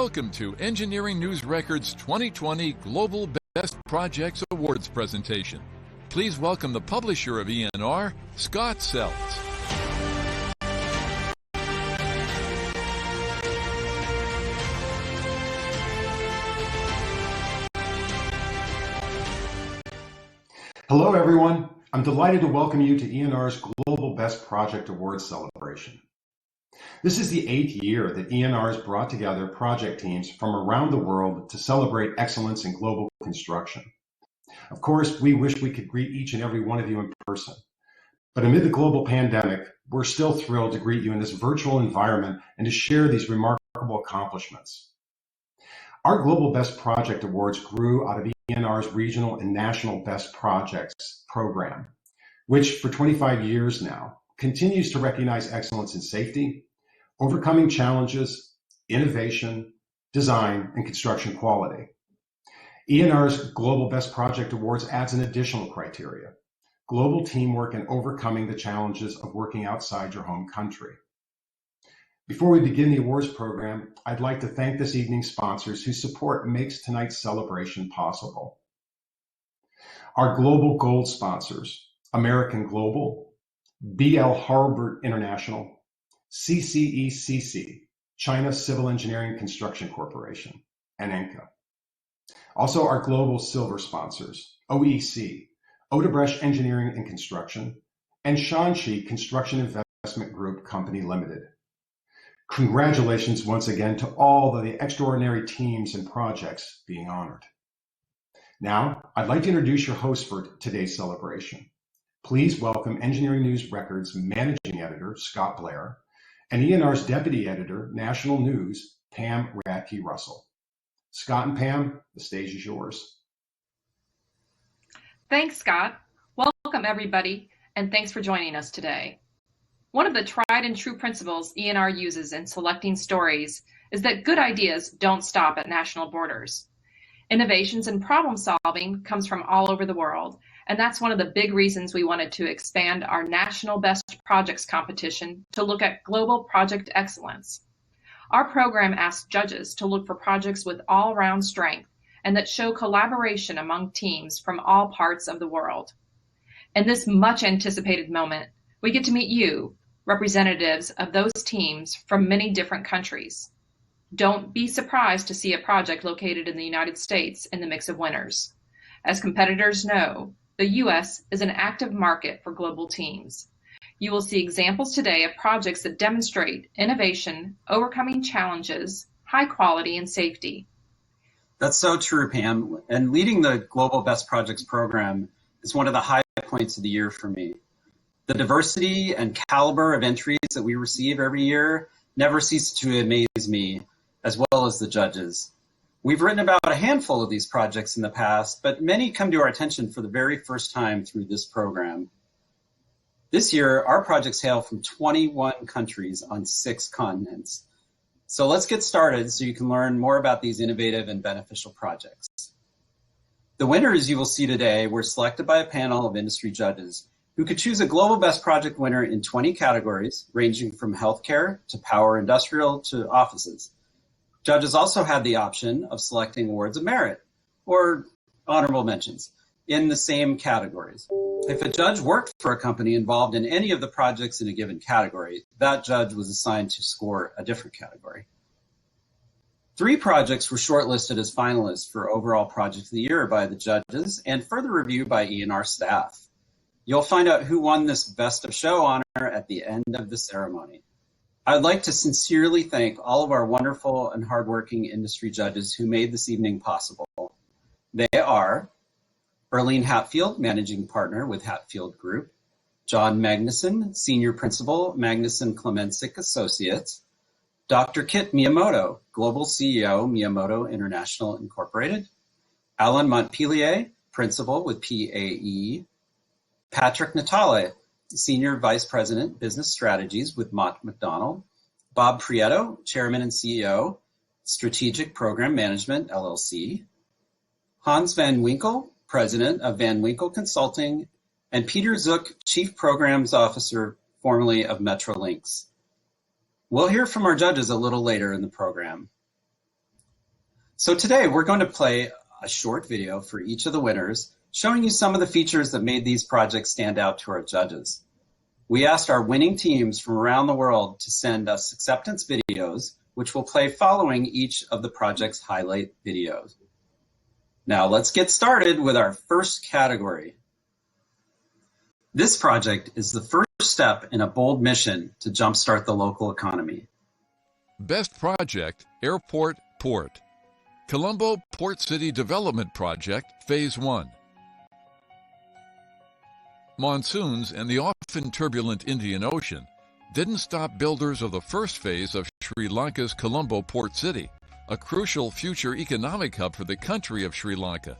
Welcome to Engineering News Record's 2020 Global Best Projects Awards presentation. Please welcome the publisher of ENR, Scott Seltz. Hello, everyone. I'm delighted to welcome you to ENR's Global Best Project Awards celebration. This is the 8th year that ENR has brought together project teams from around the world to celebrate excellence in global construction. Of course, we wish we could greet each and every one of you in person. But amid the global pandemic, we're still thrilled to greet you in this virtual environment and to share these remarkable accomplishments. Our Global Best Project Awards grew out of ENR's Regional and National Best Projects program, which for 25 years now continues to recognize excellence in safety, overcoming challenges, innovation, design, and construction quality. ENR's Global Best Project Awards adds an additional criteria: global teamwork and overcoming the challenges of working outside your home country. Before we begin the awards program, I'd like to thank this evening's sponsors whose support makes tonight's celebration possible. Our global gold sponsors: American Global, BL Harbor International, CCECC, China Civil Engineering Construction Corporation, and ENCA. Also our global silver sponsors: OEC, Odebrecht Engineering and Construction, and Shanxi Construction Investment Group Company Limited. Congratulations once again to all of the extraordinary teams and projects being honored. Now, I'd like to introduce your host for today's celebration. Please welcome Engineering News Record's Managing Editor, Scott Blair, and ENR's Deputy Editor, National News, Pam Radke-Russell. Scott and Pam, the stage is yours. Thanks, Scott. Welcome, everybody, and thanks for joining us today. One of the tried and true principles ENR uses in selecting stories is that good ideas don't stop at national borders. Innovations and problem solving comes from all over the world, and that's one of the big reasons we wanted to expand our National Best Projects competition to look at global project excellence. Our program asks judges to look for projects with all-round strength and that show collaboration among teams from all parts of the world. In this much-anticipated moment, we get to meet you, representatives of those teams from many different countries. Don't be surprised to see a project located in the United States in the mix of winners. As competitors know, the U.S. is an active market for global teams. You will see examples today of projects that demonstrate innovation, overcoming challenges, high quality, and safety. That's so true, Pam. And leading the Global Best Projects program is one of the high points of the year for me. The diversity and caliber of entries that we receive every year never cease to amaze me, as well as the judges. We've written about a handful of these projects in the past, but many come to our attention for the very first time through this program. This year, our projects hail from 21 countries on 6 continents. So let's get started so you can learn more about these innovative and beneficial projects. The winners you will see today were selected by a panel of industry judges who could choose a Global Best Project winner in 20 categories, ranging from healthcare to power industrial to offices. Judges also had the option of selecting awards of merit or honorable mentions in the same categories. If a judge worked for a company involved in any of the projects in a given category, that judge was assigned to score a different category. 3 projects were shortlisted as finalists for overall project of the year by the judges and further review by ENR staff. You'll find out who won this Best of Show honor at the end of the ceremony. I'd like to sincerely thank all of our wonderful and hardworking industry judges who made this evening possible. They are Erlene Hatfield, Managing Partner with Hatfield Group, John Magnuson, Senior Principal, Magnuson Klemensic Associates, Dr. Kit Miyamoto, Global CEO, Miyamoto International Incorporated, Alan Montpellier, Principal with PAE, Patrick Natale, Senior Vice President, Business Strategies with Mott MacDonald, Bob Prieto, Chairman and CEO, Strategic Program Management, LLC, Hans Van Winkle, President of Van Winkle Consulting, and Peter Zook, Chief Programs Officer, formerly of Metrolinx. We'll hear from our judges a little later in the program. So today we're going to play a short video for each of the winners, showing you some of the features that made these projects stand out to our judges. We asked our winning teams from around the world to send us acceptance videos, which will play following each of the project's highlight videos. Now let's get started with our first category. This project is the first step in a bold mission to jumpstart the local economy. Best Project, Airport Port. Colombo Port City Development Project, Phase 1. Monsoons and the often turbulent Indian Ocean didn't stop builders of the first phase of Sri Lanka's Colombo Port City, a crucial future economic hub for the country of Sri Lanka.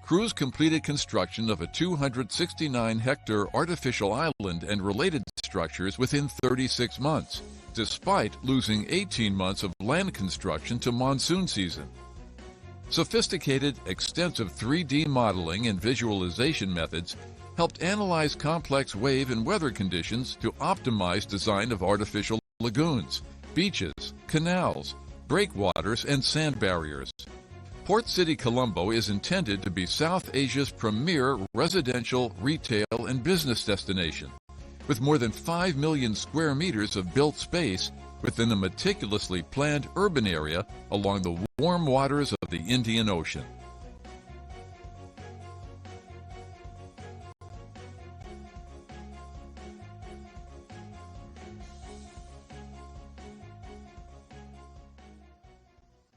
Crews completed construction of a 269-hectare artificial island and related structures within 36 months, despite losing 18 months of land construction to monsoon season. Sophisticated, extensive 3D modeling and visualization methods helped analyze complex wave and weather conditions to optimize design of artificial lagoons, beaches, canals, breakwaters, and sand barriers. Port City Colombo is intended to be South Asia's premier residential, retail, and business destination, with more than 5 million square meters of built space within a meticulously planned urban area along the warm waters of the Indian Ocean.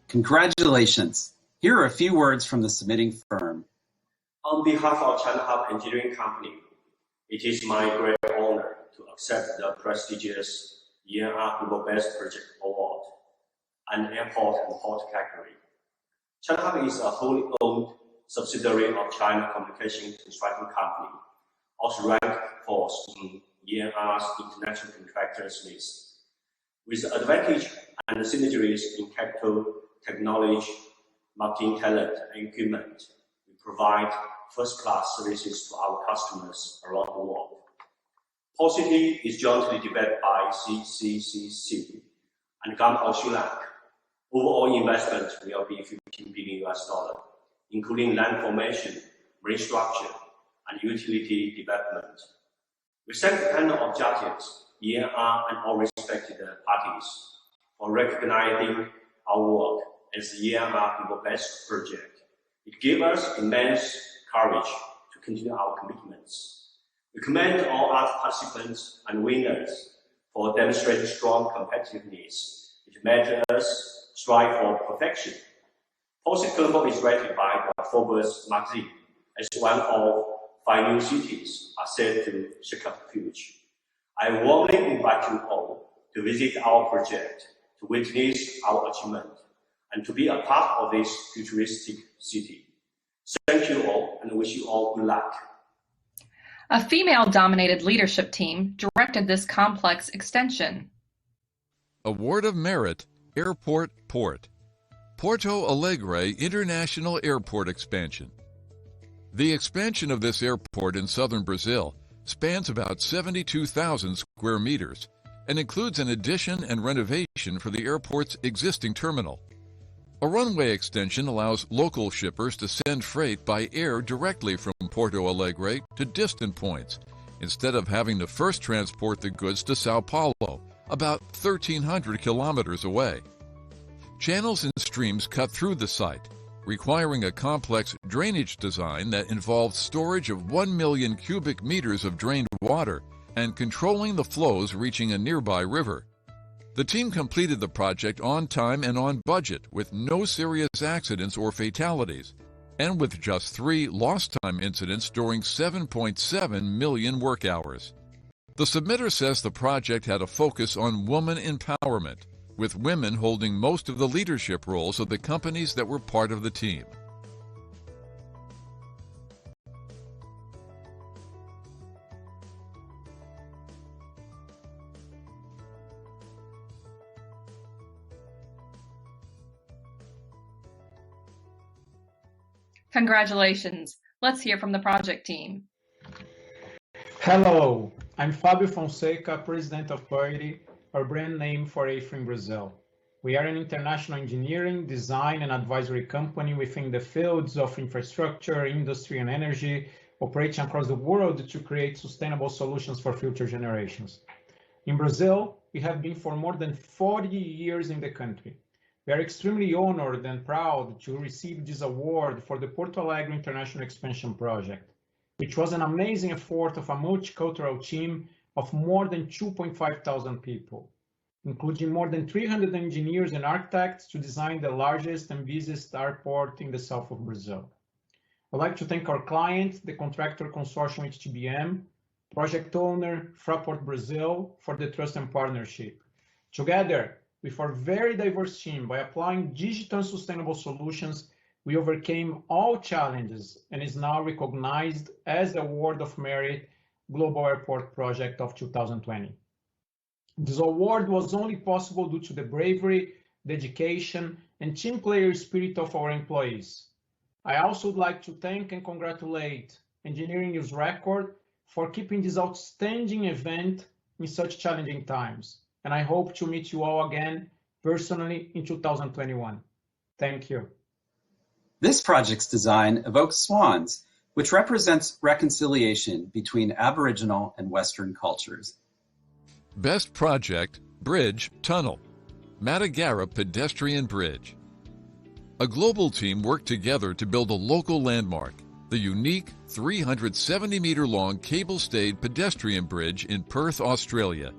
Congratulations! Here are a few words from the submitting firm. On behalf of China Hub Engineering Company, it is my great honor to accept the prestigious ENR Global Best Project Award, an airport and port category. China Hub is a wholly owned subsidiary of China Communication Construction Company, also ranked fourth in ENR's international contractors list. With the advantage and synergies in capital, technology, marketing talent, and equipment, we provide first-class services to our customers around the world. Port City is jointly developed by CCCC and Government of Sri Lanka. Overall investment will be $15 billion, including land formation, marine structure, and utility development. We thank the panel of judges, ENR, and all respected parties for recognizing our work as the ENR Global Best Project. It gave us immense courage to continue our commitments. We commend all other participants and winners for demonstrating strong competitiveness. It made us strive for perfection. Port City Colombo is rated by the Forbes magazine as one of 5 new cities are set to shake up the future. I warmly invite you all to visit our project, to witness our achievement, and to be a part of this futuristic city. Thank you all, and wish you all good luck. A female-dominated leadership team directed this complex extension. Award of Merit, Airport Port. Porto Alegre International Airport Expansion. The expansion of this airport in southern Brazil spans about 72,000 square meters and includes an addition and renovation for the airport's existing terminal. A runway extension allows local shippers to send freight by air directly from Porto Alegre to distant points, instead of having to first transport the goods to Sao Paulo, about 1,300 kilometers away. Channels and streams cut through the site, requiring a complex drainage design that involves storage of 1 million cubic meters of drained water and controlling the flows reaching a nearby river. The team completed the project on time and on budget with no serious accidents or fatalities, and with just 3 lost time incidents during 7.7 million work hours. The submitter says the project had a focus on woman empowerment, with women holding most of the leadership roles of the companies that were part of the team. Congratulations. Let's hear from the project team. Hello, I'm Fabio Fonseca, President of Purity, our brand name for AFRIM Brazil. We are an international engineering, design, and advisory company within the fields of infrastructure, industry, and energy, operating across the world to create sustainable solutions for future generations. In Brazil, we have been for more than 40 years in the country. We are extremely honored and proud to receive this award for the Porto Alegre International Expansion Project, which was an amazing effort of a multicultural team of more than 2,500 people, including more than 300 engineers and architects to design the largest and busiest airport in the south of Brazil. I'd like to thank our client, the contractor consortium HTBM, project owner, Fraport Brazil, for the trust and partnership. Together, with our very diverse team, by applying digital and sustainable solutions, we overcame all challenges and is now recognized as the Award of Merit Global Airport Project of 2020. This award was only possible due to the bravery, dedication, and team player spirit of our employees. I also would like to thank and congratulate Engineering News Record for keeping this outstanding event in such challenging times. And I hope to meet you all again personally in 2021. Thank you. This project's design evokes swans, which represents reconciliation between Aboriginal and Western cultures. Best Project, Bridge, Tunnel, Matagara Pedestrian Bridge. A global team worked together to build a local landmark, the unique 370-meter-long cable-stayed pedestrian bridge in Perth, Australia.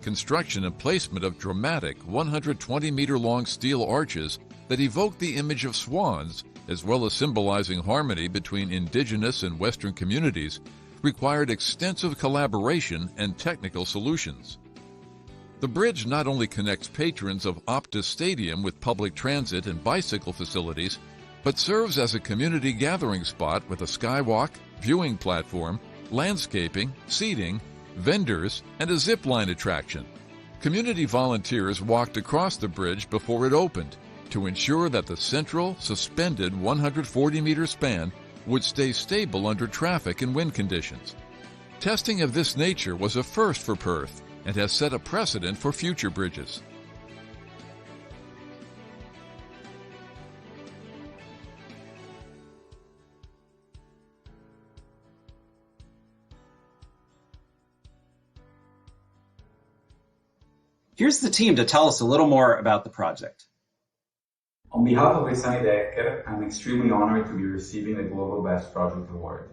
Construction and placement of dramatic 120-meter-long steel arches that evoke the image of swans, as well as symbolizing harmony between indigenous and Western communities, required extensive collaboration and technical solutions. The bridge not only connects patrons of Optus Stadium with public transit and bicycle facilities, but serves as a community gathering spot with a skywalk, viewing platform, landscaping, seating, vendors, and a zip line attraction. Community volunteers walked across the bridge before it opened to ensure that the central, suspended 140-meter span would stay stable under traffic and wind conditions. Testing of this nature was a first for Perth and has set a precedent for future bridges. Here's the team to tell us a little more about the project. On behalf of Isani Decker, I'm extremely honored to be receiving the Global Best Project Award.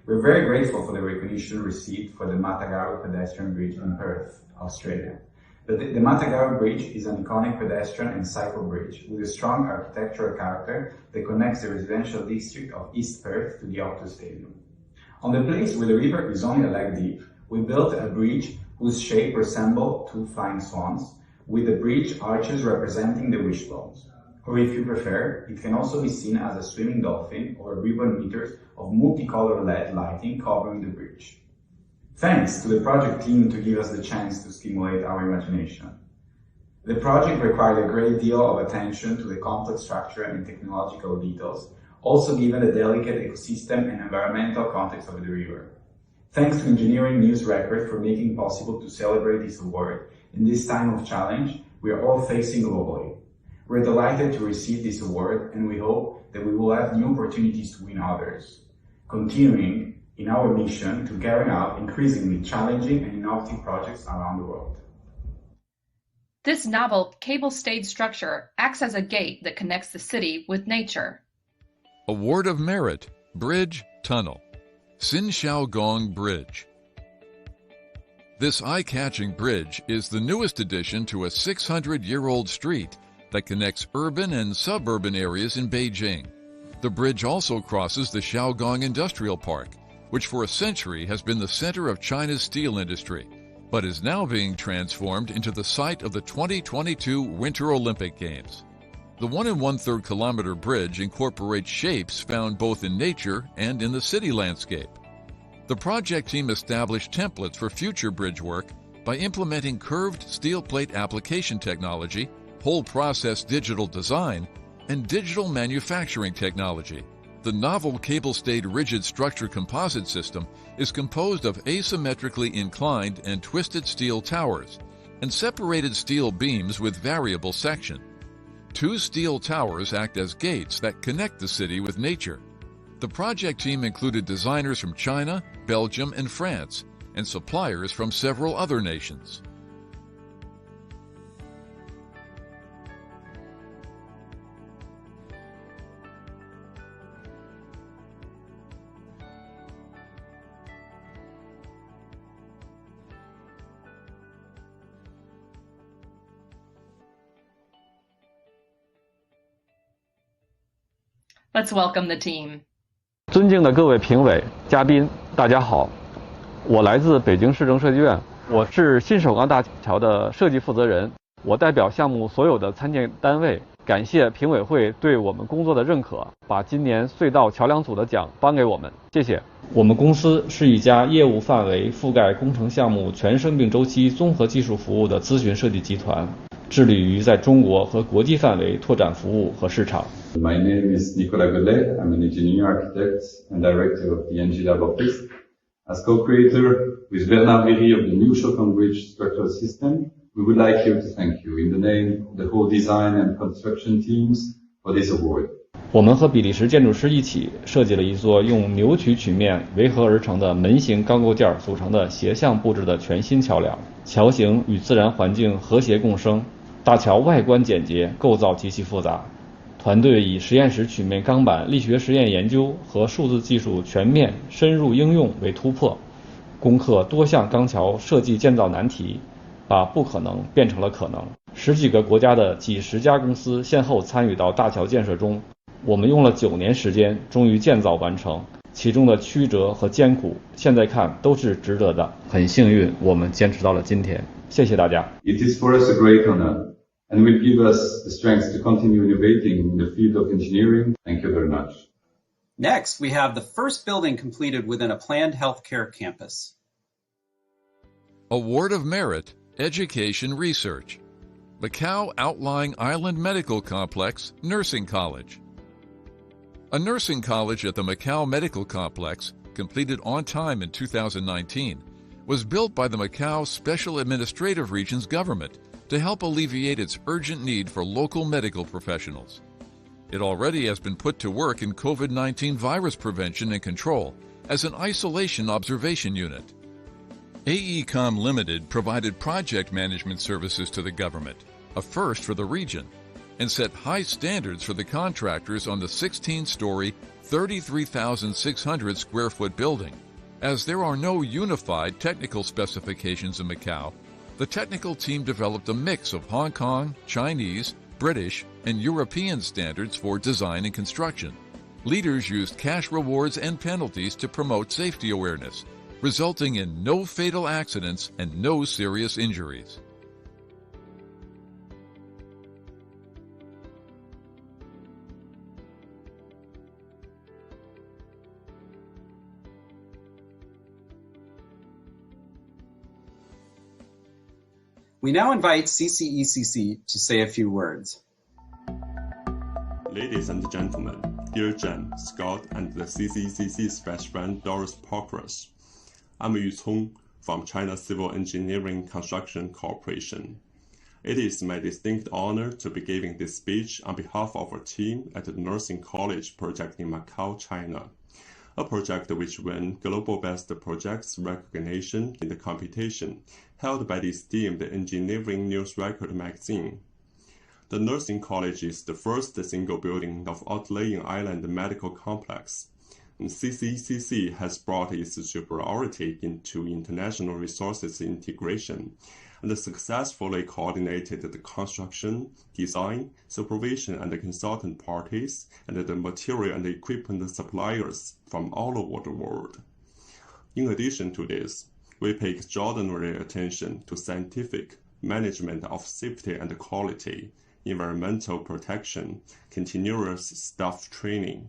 We're very grateful for the recognition received for the Matagara Pedestrian Bridge in Perth, Australia. The Matagara Bridge is an iconic pedestrian and cycle bridge with a strong architectural character that connects the residential district of East Perth to the Optus Stadium. On the place where the river is only a leg deep, we built a bridge whose shape resembles two flying swans, with the bridge arches representing the wishbones. Or if you prefer, it can also be seen as a swimming dolphin or a ribbon meters of multicolored LED lighting covering the bridge. Thanks to the project team to give us the chance to stimulate our imagination. The project required a great deal of attention to the complex structure and technological details, also given the delicate ecosystem and environmental context of the river. Thanks to Engineering News Record for making possible to celebrate this award in this time of challenge we are all facing globally. We're delighted to receive this award, and we hope that we will have new opportunities to win others, continuing in our mission to carry out increasingly challenging and innovative projects around the world. This novel cable-stayed structure acts as a gate that connects the city with nature. Award of Merit, Bridge, Tunnel, Sin Shao Gong Bridge. This eye-catching bridge is the newest addition to a 600-year-old street that connects urban and suburban areas in Beijing. The bridge also crosses the Shaogong Industrial Park, which for a century has been the center of China's steel industry, but is now being transformed into the site of the 2022 Winter Olympic Games. The 1 1/3 kilometer bridge incorporates shapes found both in nature and in the city landscape. The project team established templates for future bridge work by implementing curved steel plate application technology, whole process digital design, and digital manufacturing technology. The novel cable-stayed rigid structure composite system is composed of asymmetrically inclined and twisted steel towers and separated steel beams with variable section. 2 steel towers act as gates that connect the city with nature. The project team included designers from China, Belgium, and France, and suppliers from several other nations. Let's welcome the team. 尊敬的各位评委、嘉宾，大家好，我来自北京市政设计院，我是新首钢大桥的设计负责人。我代表项目所有的参建单位，感谢评委会对我们工作的认可，把今年隧道桥梁组的奖颁给我们，谢谢。我们公司是一家业务范围覆盖工程项目全生命周期综合技术服务的咨询设计集团，致力于在中国和国际范围拓展服务和市场。My name is Nicolas Godet. I'm an engineer, architect, and director of the NG Lab office. As co-creator with Bernard Méry of the new Chopin Bridge structural system, we would like here to thank you in the name of the whole design and construction teams for this award. 我们和比利时建筑师一起设计了一座用扭曲曲面围合而成的门形钢构件组成的斜向布置的全新桥梁。桥形与自然环境和谐共生，大桥外观简洁，构造极其复杂。团队以实验室曲面钢板力学实验研究和数字技术全面深入应用为突破，攻克多项钢桥设计建造难题，把不可能变成了可能。10几个国家的几10家公司先后参与到大桥建设中，我们用了9年时间，终于建造完成。其中的曲折和艰苦，现在看都是值得的。很幸运，我们坚持到了今天。谢谢大家。It is for us a great honor, and will give us the strength to continue innovating in the field of engineering. Thank you very much. Next, we have the first building completed within a planned healthcare campus. Award of Merit, Education Research. Macau Outlying Island Medical Complex, Nursing College. A nursing college at the Macau Medical Complex, completed on time in 2019, was built by the Macau Special Administrative Region's government to help alleviate its urgent need for local medical professionals. It already has been put to work in COVID-19 virus prevention and control as an isolation observation unit. AECOM Limited provided project management services to the government, a first for the region, and set high standards for the contractors on the 16-story, 33,600 square foot building. As there are no unified technical specifications in Macau, the technical team developed a mix of Hong Kong, Chinese, British, and European standards for design and construction. Leaders used cash rewards and penalties to promote safety awareness, resulting in no fatal accidents and no serious injuries. We now invite CCECC to say a few words. Ladies and gentlemen, dear Jen, Scott, and the CCECC's best friend Doris Parkers, I'm Yu Cong from China Civil Engineering Construction Corporation. It is my distinct honor to be giving this speech on behalf of our team at the Nursing College project in Macau, China, a project which won Global Best Projects recognition in the competition held by the esteemed Engineering News Record magazine. The Nursing College is the first single building of Outlying Island Medical Complex. CCECC has brought its superiority into international resources integration and successfully coordinated the construction, design, supervision, and consultant parties, and the material and equipment suppliers from all over the world. In addition to this, we pay extraordinary attention to scientific management of safety and quality, environmental protection, continuous staff training.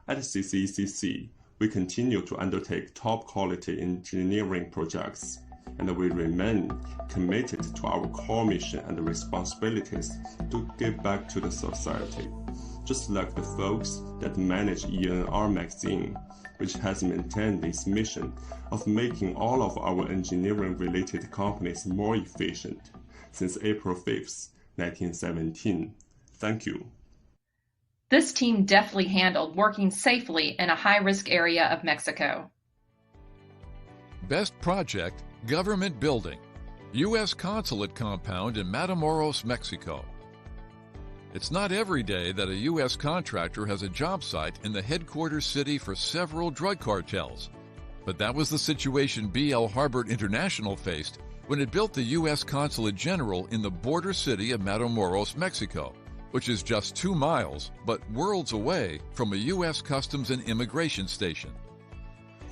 At CCECC, we continue to undertake top-quality engineering projects, and we remain committed to our core mission and responsibilities to give back to the society, just like the folks that manage ENR magazine, which has maintained its mission of making all of our engineering-related companies more efficient since April 5th, 1917. Thank you. This team deftly handled working safely in a high-risk area of Mexico. Best Project, Government Building, U.S. Consulate Compound in Matamoros, Mexico. It's not every day that a U.S. contractor has a job site in the headquarters city for several drug cartels, but that was the situation B.L. Harbert International faced when it built the U.S. Consulate General in the border city of Matamoros, Mexico, which is just 2 miles, but worlds away from a U.S. Customs and Immigration station.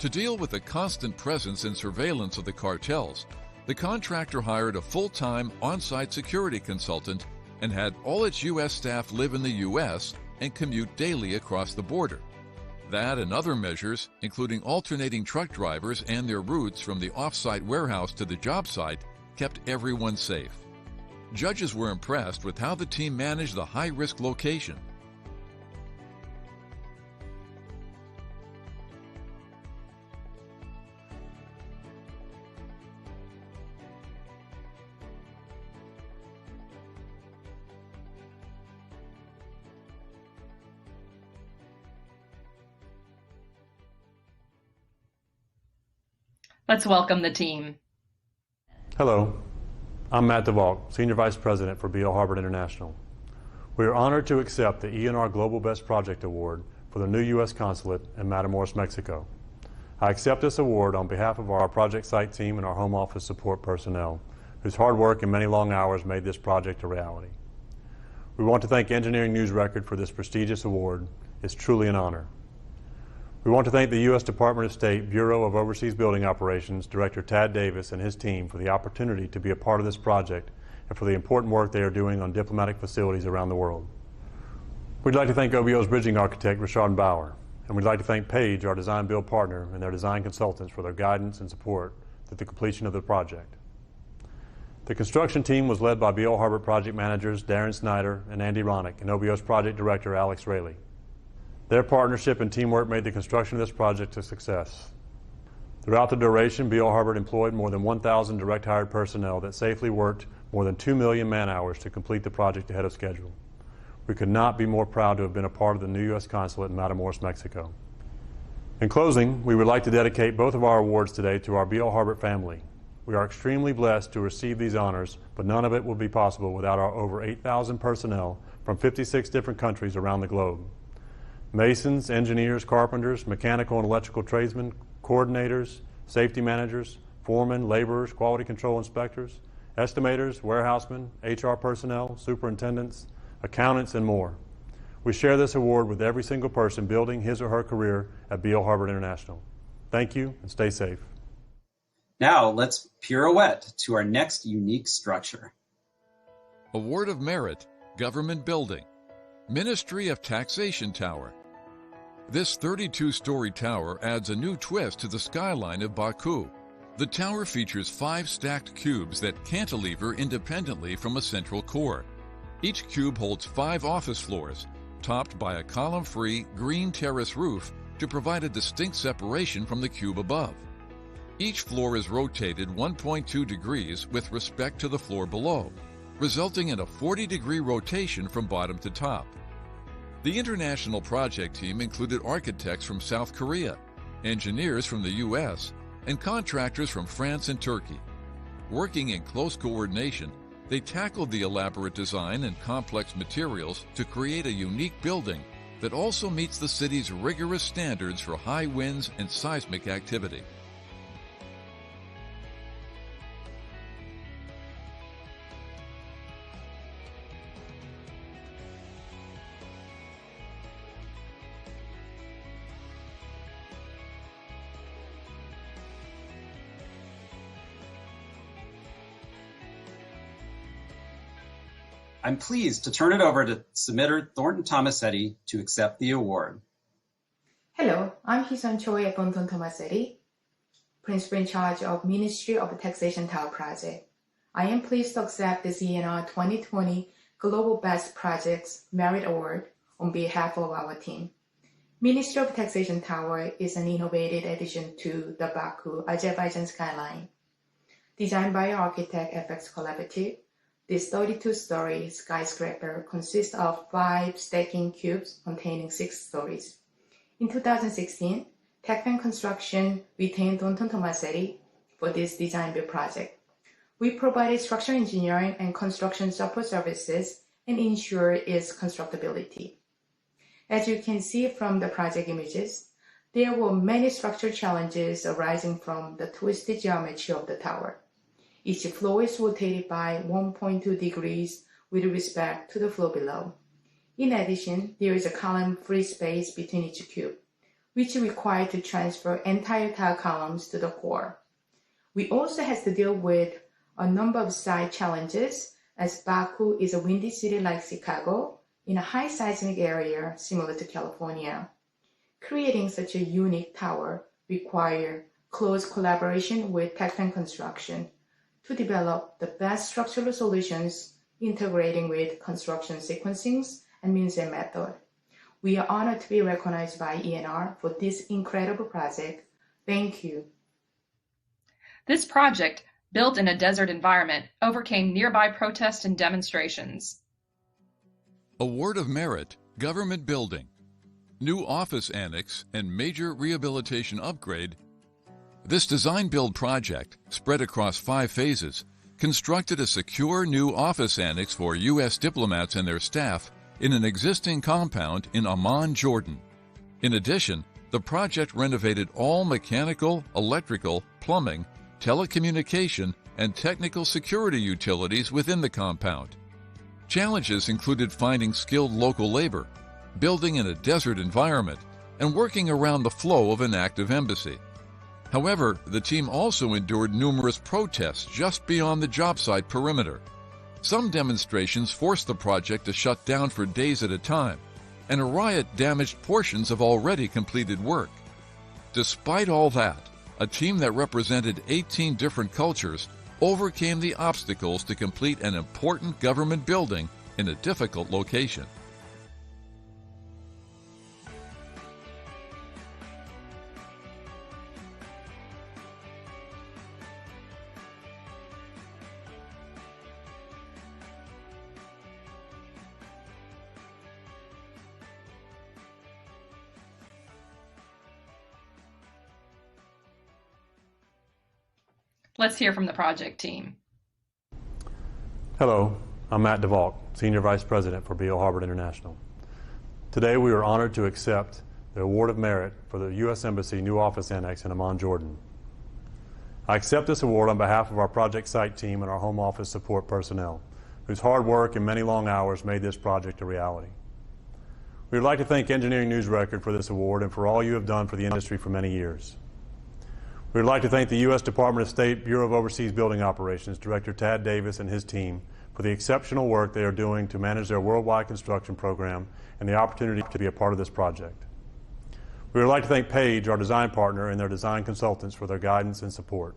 To deal with the constant presence and surveillance of the cartels, the contractor hired a full-time on-site security consultant and had all its U.S. staff live in the U.S. and commute daily across the border. That and other measures, including alternating truck drivers and their routes from the off-site warehouse to the job site, kept everyone safe. Judges were impressed with how the team managed the high-risk location. Let's welcome the team. Hello, I'm Matt DeVault, Senior Vice President for B.L. Harbert International. We are honored to accept the ENR Global Best Project Award for the new U.S. Consulate in Matamoros, Mexico. I accept this award on behalf of our project site team and our home office support personnel, whose hard work and many long hours made this project a reality. We want to thank Engineering News Record for this prestigious award. It's truly an honor. We want to thank the U.S. Department of State Bureau of Overseas Building Operations Director Tad Davis and his team for the opportunity to be a part of this project and for the important work they are doing on diplomatic facilities around the world. We'd like to thank OBO's bridging architect, Richard Bauer, and we'd like to thank Page, our design build partner, and their design consultants for their guidance and support through the completion of the project. The construction team was led by B.L. Harbert project managers Darren Snyder and Andy Ronick and OBO's project director, Alex Rayleigh. Their partnership and teamwork made the construction of this project a success. Throughout the duration, B.L. Harbert employed more than 1,000 direct hired personnel that safely worked more than 2 million man-hours to complete the project ahead of schedule. We could not be more proud to have been a part of the new U.S. Consulate in Matamoros, Mexico. In closing, we would like to dedicate both of our awards today to our B.L. Harbert family. We are extremely blessed to receive these honors, but none of it would be possible without our over 8,000 personnel from 56 different countries around the globe. Masons, engineers, carpenters, mechanical and electrical tradesmen, coordinators, safety managers, foremen, laborers, quality control inspectors, estimators, warehousemen, HR personnel, superintendents, accountants, and more. We share this award with every single person building his or her career at B.L. Harbert International. Thank you and stay safe. Now let's pirouette to our next unique structure. Award of Merit, Government Building, Ministry of Taxation Tower. This 32-story tower adds a new twist to the skyline of Baku. The tower features 5 stacked cubes that cantilever independently from a central core. Each cube holds 5 office floors, topped by a column-free green terrace roof to provide a distinct separation from the cube above. Each floor is rotated 1.2 degrees with respect to the floor below, resulting in a 40-degree rotation from bottom to top. The international project team included architects from South Korea, engineers from the U.S., and contractors from France and Turkey. Working in close coordination, they tackled the elaborate design and complex materials to create a unique building that also meets the city's rigorous standards for high winds and seismic activity. I'm pleased to turn it over to submitter Thornton Tomasetti to accept the award. Hello, I'm Hisan Choi Thornton Tomasetti, Principal in charge of Ministry of Taxation Tower Project. I am pleased to accept this ENR 2020 Global Best Projects Merit Award on behalf of our team. Ministry of Taxation Tower is an innovative addition to the Baku, Azerbaijan skyline. Designed by architect FX Collaborative, this 32-story skyscraper consists of 5 stacking cubes containing 6 stories. In 2016, Techfin Construction retained Thornton Tomasetti for this design-build project. We provided structural engineering and construction support services and ensured its constructability. As you can see from the project images, there were many structural challenges arising from the twisted geometry of the tower. Each floor is rotated by 1.2 degrees with respect to the floor below. In addition, there is a column free space between each cube, which is required to transfer entire tile columns to the core. We also have to deal with a number of site challenges, as Baku is a windy city like Chicago in a high seismic area similar to California. Creating such a unique tower requires close collaboration with Techfin Construction to develop the best structural solutions, integrating with construction sequencings and means and method. We are honored to be recognized by ENR for this incredible project. Thank you. This project, built in a desert environment, overcame nearby protests and demonstrations. Award of Merit, Government Building, New Office Annex, and Major Rehabilitation Upgrade. This design-build project, spread across 5 phases, constructed a secure new office annex for U.S. diplomats and their staff in an existing compound in Amman, Jordan. In addition, the project renovated all mechanical, electrical, plumbing, telecommunication, and technical security utilities within the compound. Challenges included finding skilled local labor, building in a desert environment, and working around the flow of an active embassy. However, the team also endured numerous protests just beyond the job site perimeter. Some demonstrations forced the project to shut down for days at a time, and a riot damaged portions of already completed work. Despite all that, a team that represented 18 different cultures overcame the obstacles to complete an important government building in a difficult location. Let's hear from the project team. Hello, I'm Matt DeValk, Senior Vice President for B.L. Harbert International. Today we are honored to accept the Award of Merit for the U.S. Embassy New Office Annex in Amman, Jordan. I accept this award on behalf of our project site team and our home office support personnel, whose hard work and many long hours made this project a reality. We would like to thank Engineering News Record for this award and for all you have done for the industry for many years. We would like to thank the U.S. Department of State Bureau of Overseas Building Operations, Director Tad Davis and his team for the exceptional work they are doing to manage their worldwide construction program and the opportunity to be a part of this project. We would like to thank Page, our design partner, and their design consultants for their guidance and support.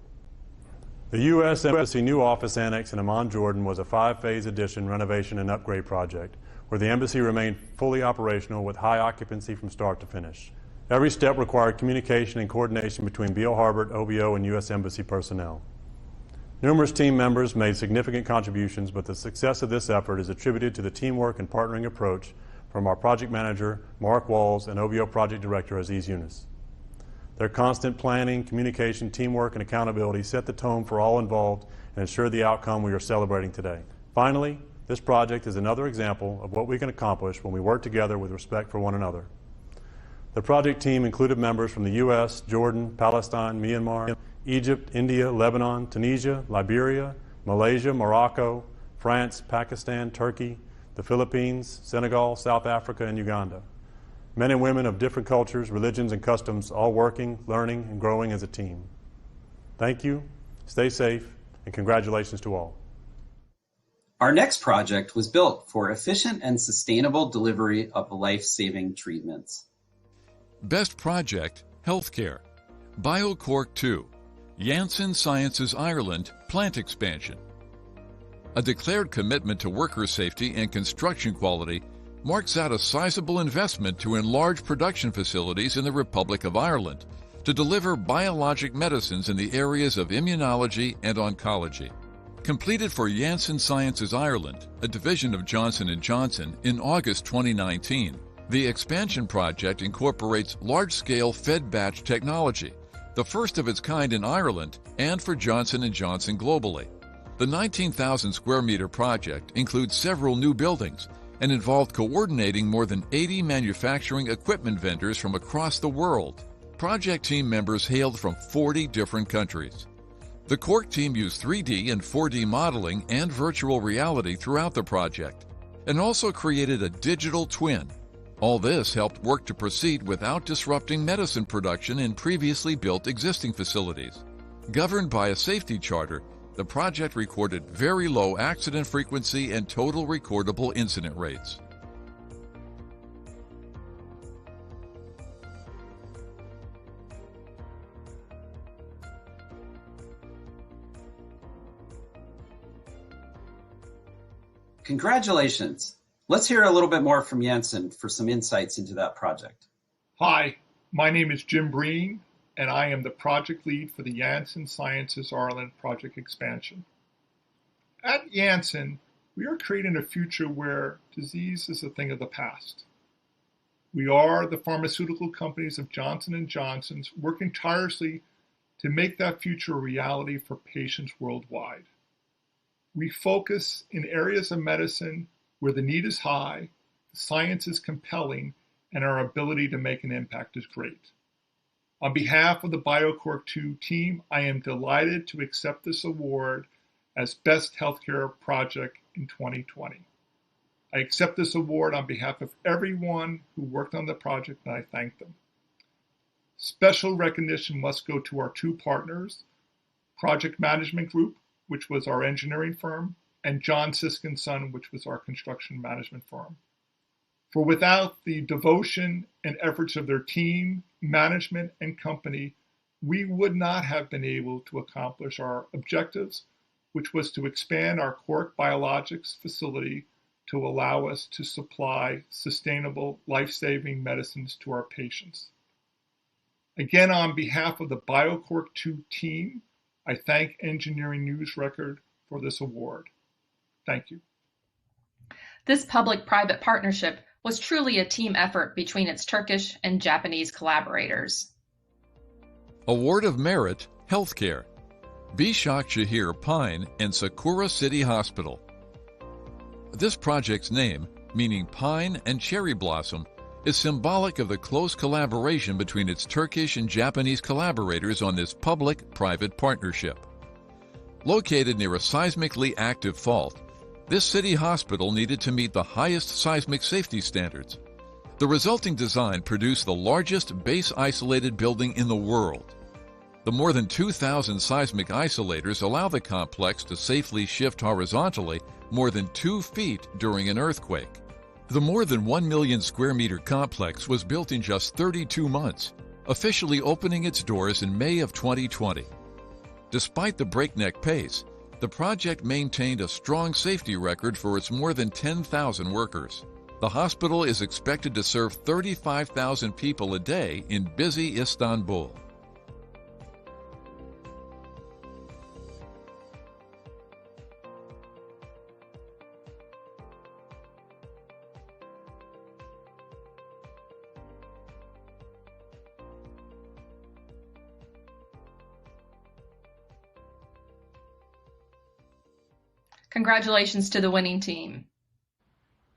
The U.S. Embassy New Office Annex in Amman, Jordan was a 5-phase addition, renovation, and upgrade project where the embassy remained fully operational with high occupancy from start to finish. Every step required communication and coordination between B.L. Harbert, OBO, and U.S. Embassy personnel. Numerous team members made significant contributions, but the success of this effort is attributed to the teamwork and partnering approach from our project manager, Mark Walls, and OBO project director, Aziz Yunus. Their constant planning, communication, teamwork, and accountability set the tone for all involved and ensured the outcome we are celebrating today. Finally, this project is another example of what we can accomplish when we work together with respect for one another. The project team included members from the U.S., Jordan, Palestine, Myanmar, Egypt, India, Lebanon, Tunisia, Liberia, Malaysia, Morocco, France, Pakistan, Turkey, the Philippines, Senegal, South Africa, and Uganda. Men and women of different cultures, religions, and customs, all working, learning, and growing as a team. Thank you, stay safe, and congratulations to all. Our next project was built for efficient and sustainable delivery of life-saving treatments. Best Project, Healthcare, BioCork 2, Janssen Sciences Ireland Plant Expansion. A declared commitment to worker safety and construction quality, marks out a sizable investment to enlarge production facilities in the Republic of Ireland to deliver biologic medicines in the areas of immunology and oncology. Completed for Janssen Sciences Ireland, a division of Johnson & Johnson, in August 2019, the expansion project incorporates large-scale fed-batch technology, the first of its kind in Ireland and for Johnson & Johnson globally. The 19,000 square meter project includes several new buildings and involved coordinating more than 80 manufacturing equipment vendors from across the world. Project team members hailed from 40 different countries. The Cork team used 3D and 4D modeling and virtual reality throughout the project, and also created a digital twin. All this helped work to proceed without disrupting medicine production in previously built existing facilities. Governed by a safety charter, the project recorded very low accident frequency and total recordable incident rates. Congratulations. Let's hear a little bit more from Janssen for some insights into that project. Hi, my name is Jim Breen, and I am the project lead for the Janssen Sciences Ireland project expansion. At Janssen, we are creating a future where disease is a thing of the past. We are the pharmaceutical companies of Johnson & Johnson's working tirelessly to make that future a reality for patients worldwide. We focus in areas of medicine where the need is high, the science is compelling, and our ability to make an impact is great. On behalf of the BioCork 2 team, I am delighted to accept this award as Best Healthcare Project in 2020. I accept this award on behalf of everyone who worked on the project, and I thank them. Special recognition must go to our two partners, Project Management Group, which was our engineering firm, and John Sisk & Son, which was our construction management firm. For without the devotion and efforts of their team, management, and company, we would not have been able to accomplish our objectives, which was to expand our Cork Biologics facility to allow us to supply sustainable, life-saving medicines to our patients. Again, on behalf of the BioCork 2 team, I thank Engineering News Record for this award. Thank you. This public-private partnership was truly a team effort between its Turkish and Japanese collaborators. Award of Merit, Healthcare. Bishak Shahir Pine and Sakura City Hospital. This project's name, meaning pine and cherry blossom, is symbolic of the close collaboration between its Turkish and Japanese collaborators on this public-private partnership. Located near a seismically active fault, this city hospital needed to meet the highest seismic safety standards. The resulting design produced the largest base-isolated building in the world. The more than 2,000 seismic isolators allow the complex to safely shift horizontally more than 2 feet during an earthquake. The more than 1 million square meter complex was built in just 32 months, officially opening its doors in May of 2020. Despite the breakneck pace, the project maintained a strong safety record for its more than 10,000 workers. The hospital is expected to serve 35,000 people a day in busy Istanbul. Congratulations to the winning team.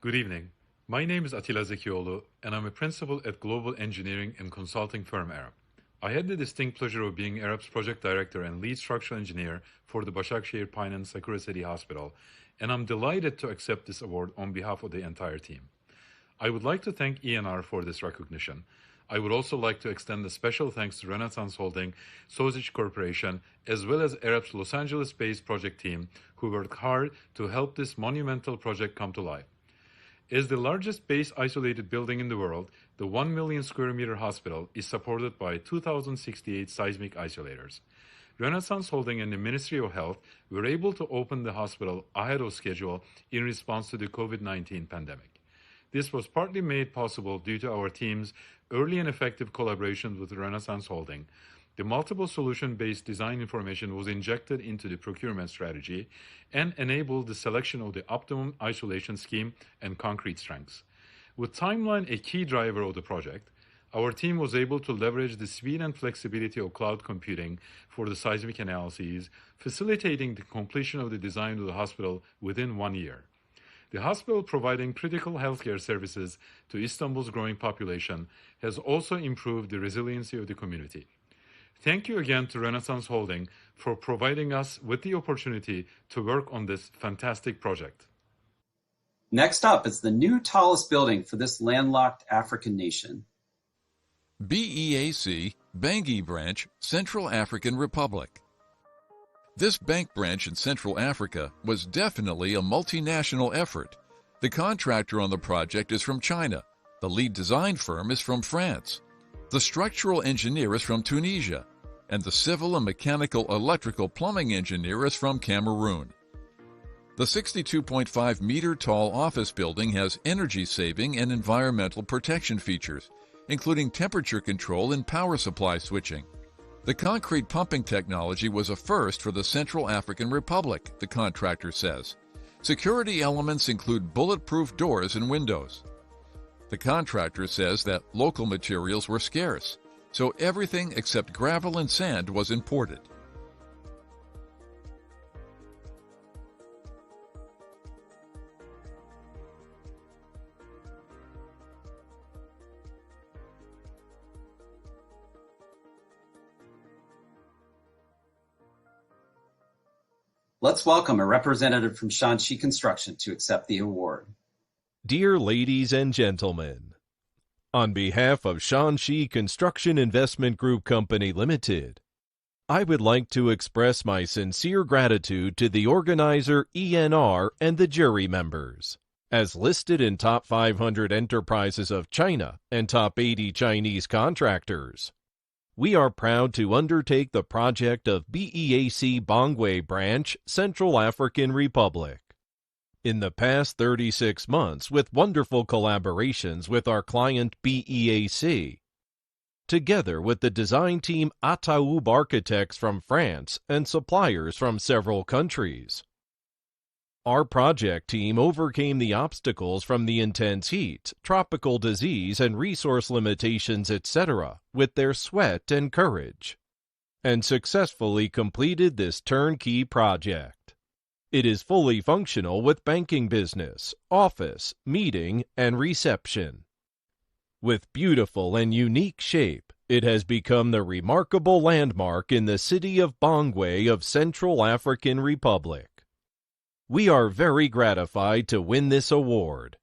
Good evening. My name is Atilla Zekioğlu, and I'm a principal at global engineering and consulting firm Arab. I had the distinct pleasure of being Arab's project director and lead structural engineer for the Başakşehir Pine and Sakura City Hospital, and I'm delighted to accept this award on behalf of the entire team. I would like to thank ENR for this recognition. I would also like to extend a special thanks to Renaissance Holding, Sozich Corporation, as well as Arab's Los Angeles-based project team, who worked hard to help this monumental project come to life. As the largest base-isolated building in the world, the 1 million square meter hospital is supported by 2,068 seismic isolators. Renaissance Holding and the Ministry of Health were able to open the hospital ahead of schedule in response to the COVID-19 pandemic. This was partly made possible due to our team's early and effective collaboration with Renaissance Holding. The multiple solution-based design information was injected into the procurement strategy and enabled the selection of the optimum isolation scheme and concrete strengths. With timeline a key driver of the project, our team was able to leverage the speed and flexibility of cloud computing for the seismic analyses, facilitating the completion of the design of the hospital within 1 year. The hospital, providing critical healthcare services to Istanbul's growing population, has also improved the resiliency of the community. Thank you again to Renaissance Holding for providing us with the opportunity to work on this fantastic project. Next up is the new tallest building for this landlocked African nation. BEAC, Bangui Branch, Central African Republic. This bank branch in Central Africa was definitely a multinational effort. The contractor on the project is from China. The lead design firm is from France. The structural engineer is from Tunisia. And the civil and mechanical electrical plumbing engineer is from Cameroon. The 62.5-meter-tall office building has energy-saving and environmental protection features, including temperature control and power supply switching. The concrete pumping technology was a first for the Central African Republic, the contractor says. Security elements include bulletproof doors and windows. The contractor says that local materials were scarce, so everything except gravel and sand was imported. Let's welcome a representative from Shanxi Construction to accept the award. Dear ladies and gentlemen, on behalf of Shanxi Construction Investment Group Company Limited, I would like to express my sincere gratitude to the organizer ENR and the jury members. As listed in Top 500 Enterprises of China and Top 80 Chinese Contractors, we are proud to undertake the project of BEAC Bangui Branch, Central African Republic. In the past 36 months, with wonderful collaborations with our client BEAC, together with the design team Ataoub Architects from France and suppliers from several countries, our project team overcame the obstacles from the intense heat, tropical disease, and resource limitations, etc., with their sweat and courage, and successfully completed this turnkey project. It is fully functional with banking business, office, meeting, and reception. With beautiful and unique shape, it has become the remarkable landmark in the city of Bangui of Central African Republic. We are very gratified to win this award.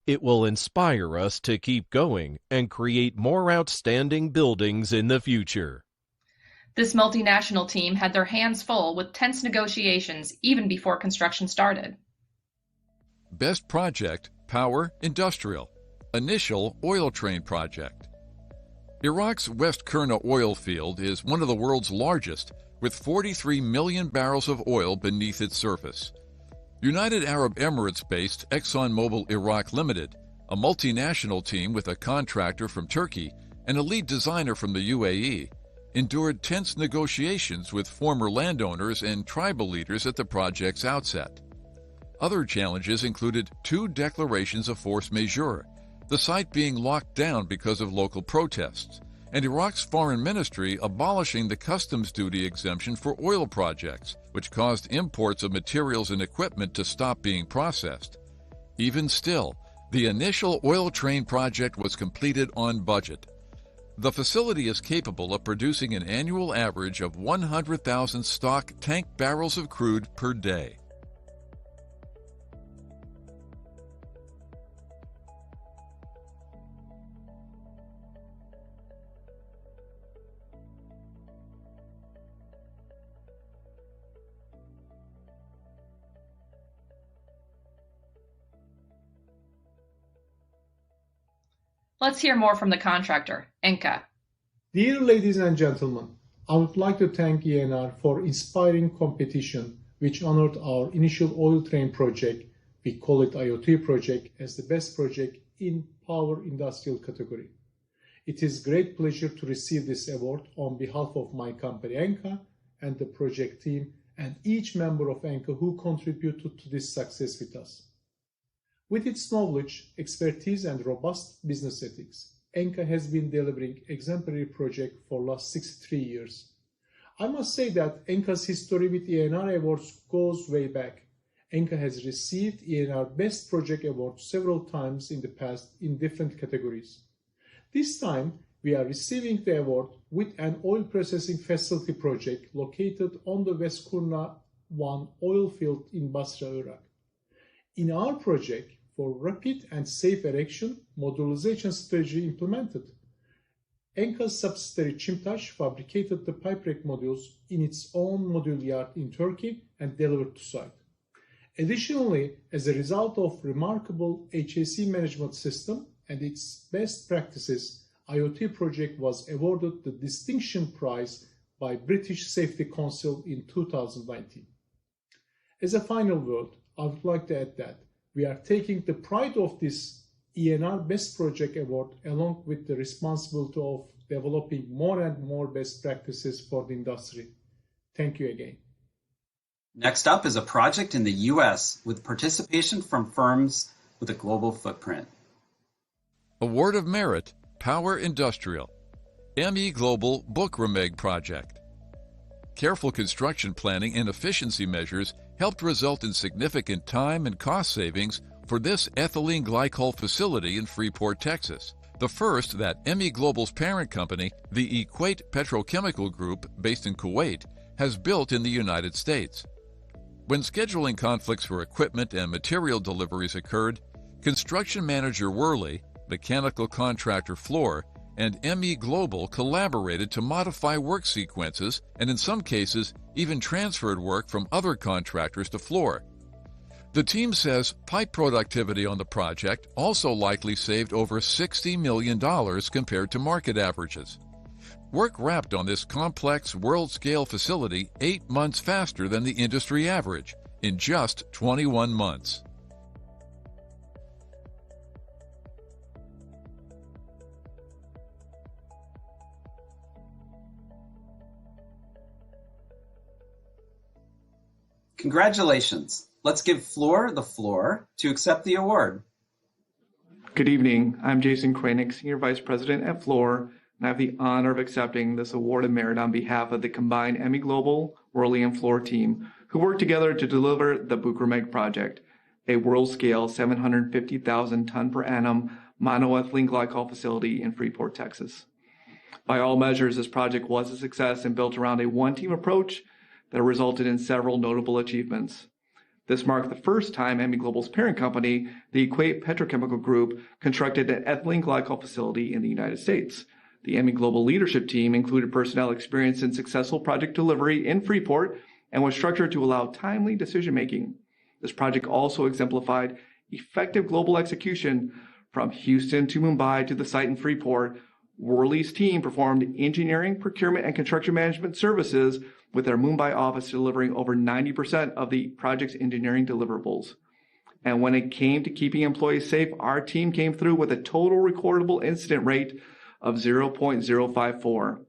It will inspire us to keep going and create more outstanding buildings in the future. This multinational team had their hands full with tense negotiations even before construction started. Best Project, Power, Industrial. Initial oil train project. Iraq's West Kurna oil field is one of the world's largest, with 43 million barrels of oil beneath its surface. United Arab Emirates-based ExxonMobil Iraq Limited, a multinational team with a contractor from Turkey and a lead designer from the UAE, endured tense negotiations with former landowners and tribal leaders at the project's outset. Other challenges included 2 declarations of force majeure, the site being locked down because of local protests, and Iraq's foreign ministry abolishing the customs duty exemption for oil projects, which caused imports of materials and equipment to stop being processed. Even still, the initial oil train project was completed on budget. The facility is capable of producing an annual average of 100,000 stock tank barrels of crude per day. Let's hear more from the contractor, Enka. Dear ladies and gentlemen, I would like to thank ENR for inspiring competition which honored our initial oil train project, we call it IoT project, as the best project in Power Industrial category. It is a great pleasure to receive this award on behalf of my company ENCA and the project team and each member of ENCA who contributed to this success with us. With its knowledge, expertise, and robust business ethics, ENCA has been delivering exemplary projects for the last 63 years. I must say that ENCA's history with ENR awards goes way back. ENCA has received ENR Best Project Award several times in the past in different categories. This time, we are receiving the award with an oil processing facility project located on the West Kurna 1 oil field in Basra, Iraq. In our project, for rapid and safe erection, modularization strategy implemented. ENCA's subsidiary Çimtaş fabricated the pipe rack modules in its own module yard in Turkey and delivered to site. Additionally, as a result of remarkable HSE management system and its best practices, IoT project was awarded the Distinction Prize by British Safety Council in 2019. As a final word, I would like to add that we are taking the pride of this ENR Best Project Award along with the responsibility of developing more and more best practices for the industry. Thank you again. Next up is a project in the U.S. with participation from firms with a global footprint. Award of Merit, Power Industrial, ME Global Bucrameg Project. Careful construction planning and efficiency measures helped result in significant time and cost savings for this ethylene glycol facility in Freeport, Texas, the first that ME Global's parent company, the Equate Petrochemical Group, based in Kuwait, has built in the United States. When scheduling conflicts for equipment and material deliveries occurred, construction manager Worley, mechanical contractor Fluor, and ME Global collaborated to modify work sequences and in some cases even transferred work from other contractors to Fluor. The team says pipe productivity on the project also likely saved over $60 million compared to market averages. Work wrapped on this complex world-scale facility 8 months faster than the industry average, in just 21 months. Congratulations. Let's give Fluor the floor to accept the award. Good evening. I'm Jason Koenig, Senior Vice President at Fluor, and I have the honor of accepting this award of merit on behalf of the combined ME Global, Worley, and Fluor team, who worked together to deliver the Bucrameg project, a world-scale 750,000 ton per annum monoethylene glycol facility in Freeport, Texas. By all measures, this project was a success and built around a one-team approach that resulted in several notable achievements. This marked the first time ME Global's parent company, the Equate Petrochemical Group, constructed an ethylene glycol facility in the United States. The ME Global leadership team included personnel experienced in successful project delivery in Freeport and was structured to allow timely decision-making. This project also exemplified effective global execution from Houston to Mumbai to the site in Freeport. Worley's team performed engineering, procurement, and construction management services with their Mumbai office delivering over 90% of the project's engineering deliverables. And when it came to keeping employees safe, our team came through with a total recordable incident rate of 0.054.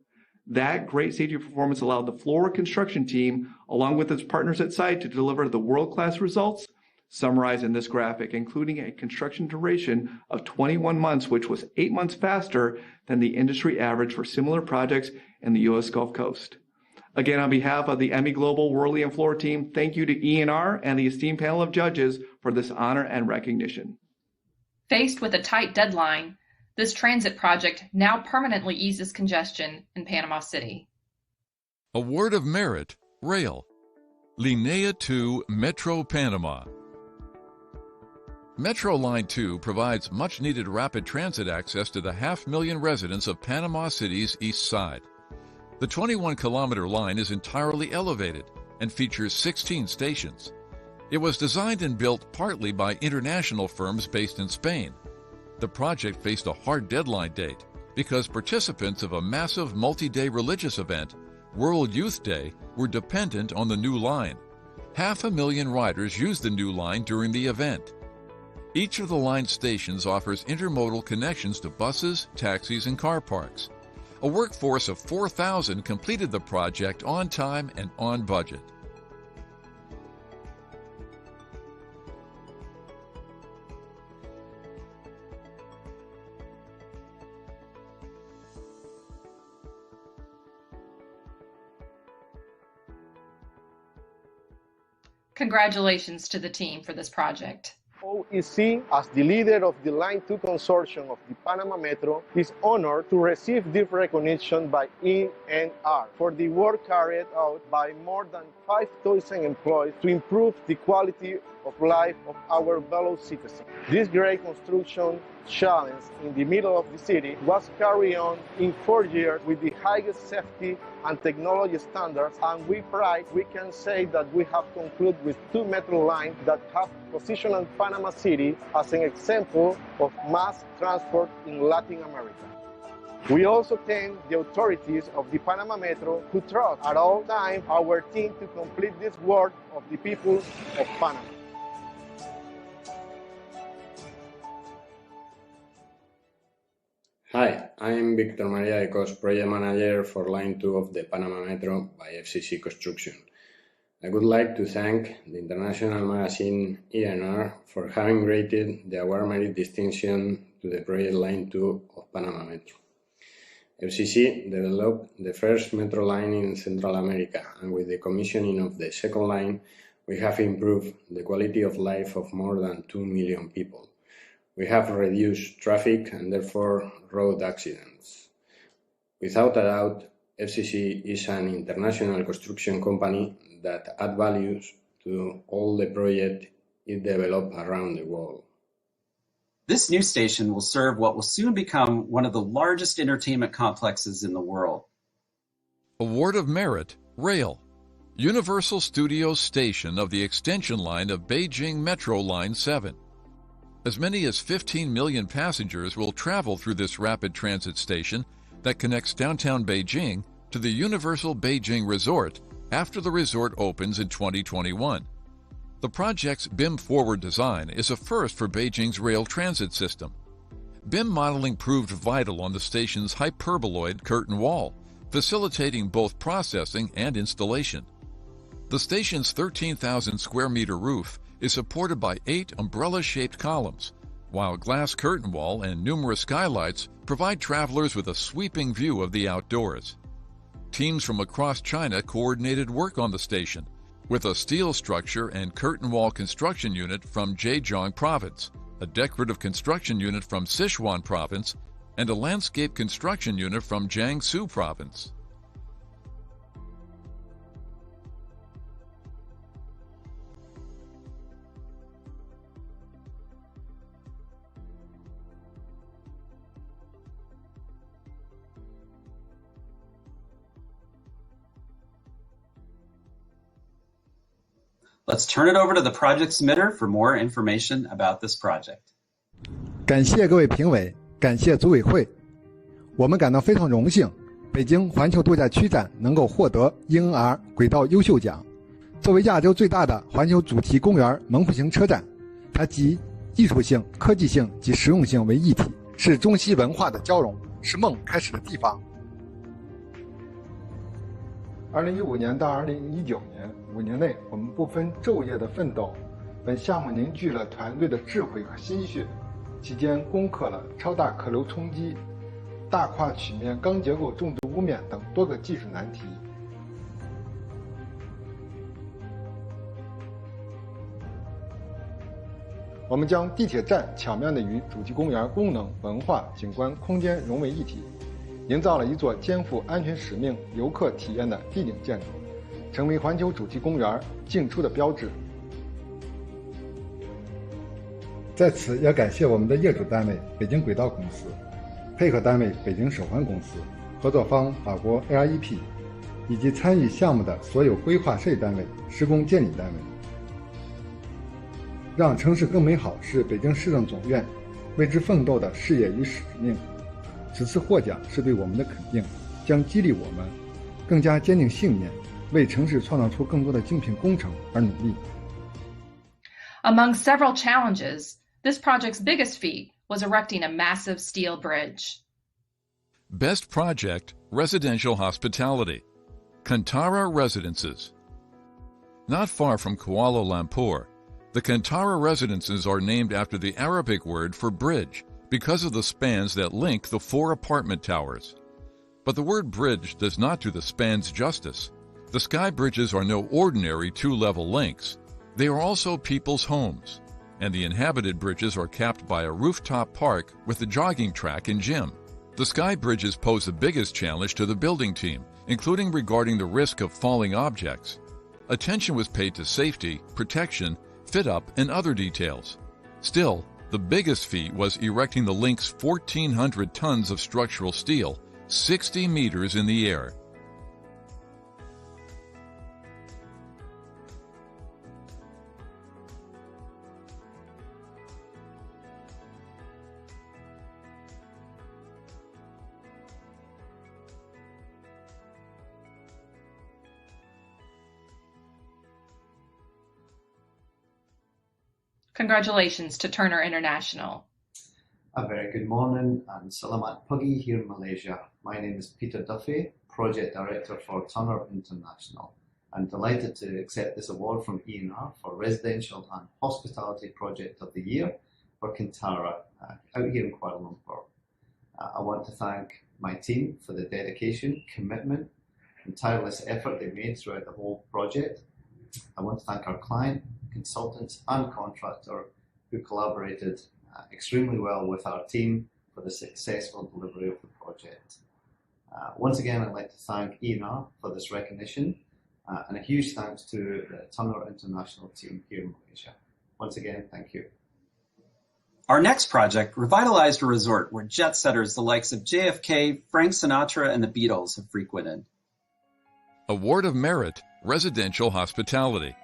That great safety performance allowed the Fluor construction team, along with its partners at site, to deliver the world-class results summarized in this graphic, including a construction duration of 21 months, which was 8 months faster than the industry average for similar projects in the U.S. Gulf Coast. Again, on behalf of the ME Global, Worley, and Fluor team, thank you to ENR and the esteemed panel of judges for this honor and recognition. Faced with a tight deadline, this transit project now permanently eases congestion in Panama City. Award of Merit, Rail, Linea 2 Metro Panama. Metro Line 2 provides much-needed rapid transit access to the 500,000 residents of Panama City's east side. The 21-kilometer line is entirely elevated and features 16 stations. It was designed and built partly by international firms based in Spain. The project faced a hard deadline date because participants of a massive multi-day religious event, World Youth Day, were dependent on the new line. 500,000 riders used the new line during the event. Each of the line stations offers intermodal connections to buses, taxis, and car parks. A workforce of 4,000 completed the project on time and on budget. Congratulations to the team for this project. OEC, as the leader of the Line 2 consortium of the Panama Metro, is honored to receive this recognition by ENR for the work carried out by more than 5,000 employees to improve the quality of life of our fellow citizens. This great construction challenge in the middle of the city was carried on in 4 years with the highest safety and technology standards, and with pride we can say that we have concluded with 2 metro lines that have positioned Panama City as an example of mass transport in Latin America. We also thank the authorities of the Panama Metro who trust at all times our team to complete this work of the people of Panama. Hi, I'm Victor Maria Ecos, Project Manager for Line 2 of the Panama Metro by FCC Construction. I would like to thank the international magazine ENR for having granted the award merit distinction to the project Line 2 of Panama Metro. FCC developed the first metro line in Central America, and with the commissioning of the second line, we have improved the quality of life of more than 2 million people. We have reduced traffic and therefore road accidents. Without a doubt, FCC is an international construction company that adds value to all the projects it develops around the world. This new station will serve what will soon become one of the largest entertainment complexes in the world. Award of Merit, Rail. Universal Studios Station of the extension line of Beijing Metro Line 7. As many as 15 million passengers will travel through this rapid transit station that connects downtown Beijing to the Universal Beijing Resort after the resort opens in 2021. The project's BIM-forward design is a first for Beijing's rail transit system. BIM modeling proved vital on the station's hyperboloid curtain wall, facilitating both processing and installation. The station's 13,000 square meter roof is supported by 8 umbrella-shaped columns, while glass curtain wall and numerous skylights provide travelers with a sweeping view of the outdoors. Teams from across China coordinated work on the station, with a steel structure and curtain wall construction unit from Zhejiang Province, a decorative construction unit from Sichuan Province, and a landscape construction unit from Jiangsu Province. Let's turn it over to the project submitter for more information about this project. 感谢各位评委，感谢组委会。我们感到非常荣幸，北京环球度假区站能够获得 ENR 轨道优秀奖。作为亚洲最大的环球主题公园门户型车站，它集艺术性、科技性及实用性为一体，是中西文化的交融，是梦开始的地方。2015年到2019年5年内，我们不分昼夜的奋斗，本项目凝聚了团队的智慧和心血。期间攻克了超大可流冲击、大跨曲面钢结构重度污面等多个技术难题。我们将地铁站巧妙地与主题公园功能、文化、景观、空间融为一体，营造了一座肩负安全使命、游客体验的地景建筑，成为环球主题公园进出的标志。在此要感谢我们的业主单位北京轨道公司，配合单位北京首环公司，合作方法国 LEP， 以及参与项目的所有规划设计单位、施工监理单位。让城市更美好是北京市政总院为之奋斗的事业与使命。此次获奖是对我们的肯定，将激励我们更加坚定信念，为城市创造出更多的精品工程而努力。Among several challenges, This project's biggest feat was erecting a massive steel bridge. Best Project, Residential Hospitality. Kantara Residences. Not far from Kuala Lumpur, the Kantara Residences are named after the Arabic word for bridge because of the spans that link the 4 apartment towers. But the word bridge does not do the spans justice. The sky bridges are no ordinary 2-level links. They are also people's homes, and the inhabited bridges are capped by a rooftop park with a jogging track and gym. The sky bridges pose the biggest challenge to the building team, including regarding the risk of falling objects. Attention was paid to safety, protection, fit-up, and other details. Still, the biggest feat was erecting the link's 1,400 tons of structural steel, 60 meters in the air. Congratulations to Turner International. A very good morning and Selamat Pagi here in Malaysia. My name is Peter Duffy, Project Director for Turner International. I'm delighted to accept this award from ENR for Residential and Hospitality Project of the Year for Kantara out here in Kuala Lumpur. I want to thank my team for the dedication, commitment and tireless effort they made throughout the whole project. I want to thank our client, consultants and contractor who collaborated extremely well with our team for the successful delivery of the project. Once again, I'd like to thank ENR for this recognition and a huge thanks to the Turner International team here in Malaysia. Once again, thank you. Our next project revitalized a resort where jet setters the likes of JFK, Frank Sinatra, and the Beatles have frequented. Award of Merit, Residential Hospitality.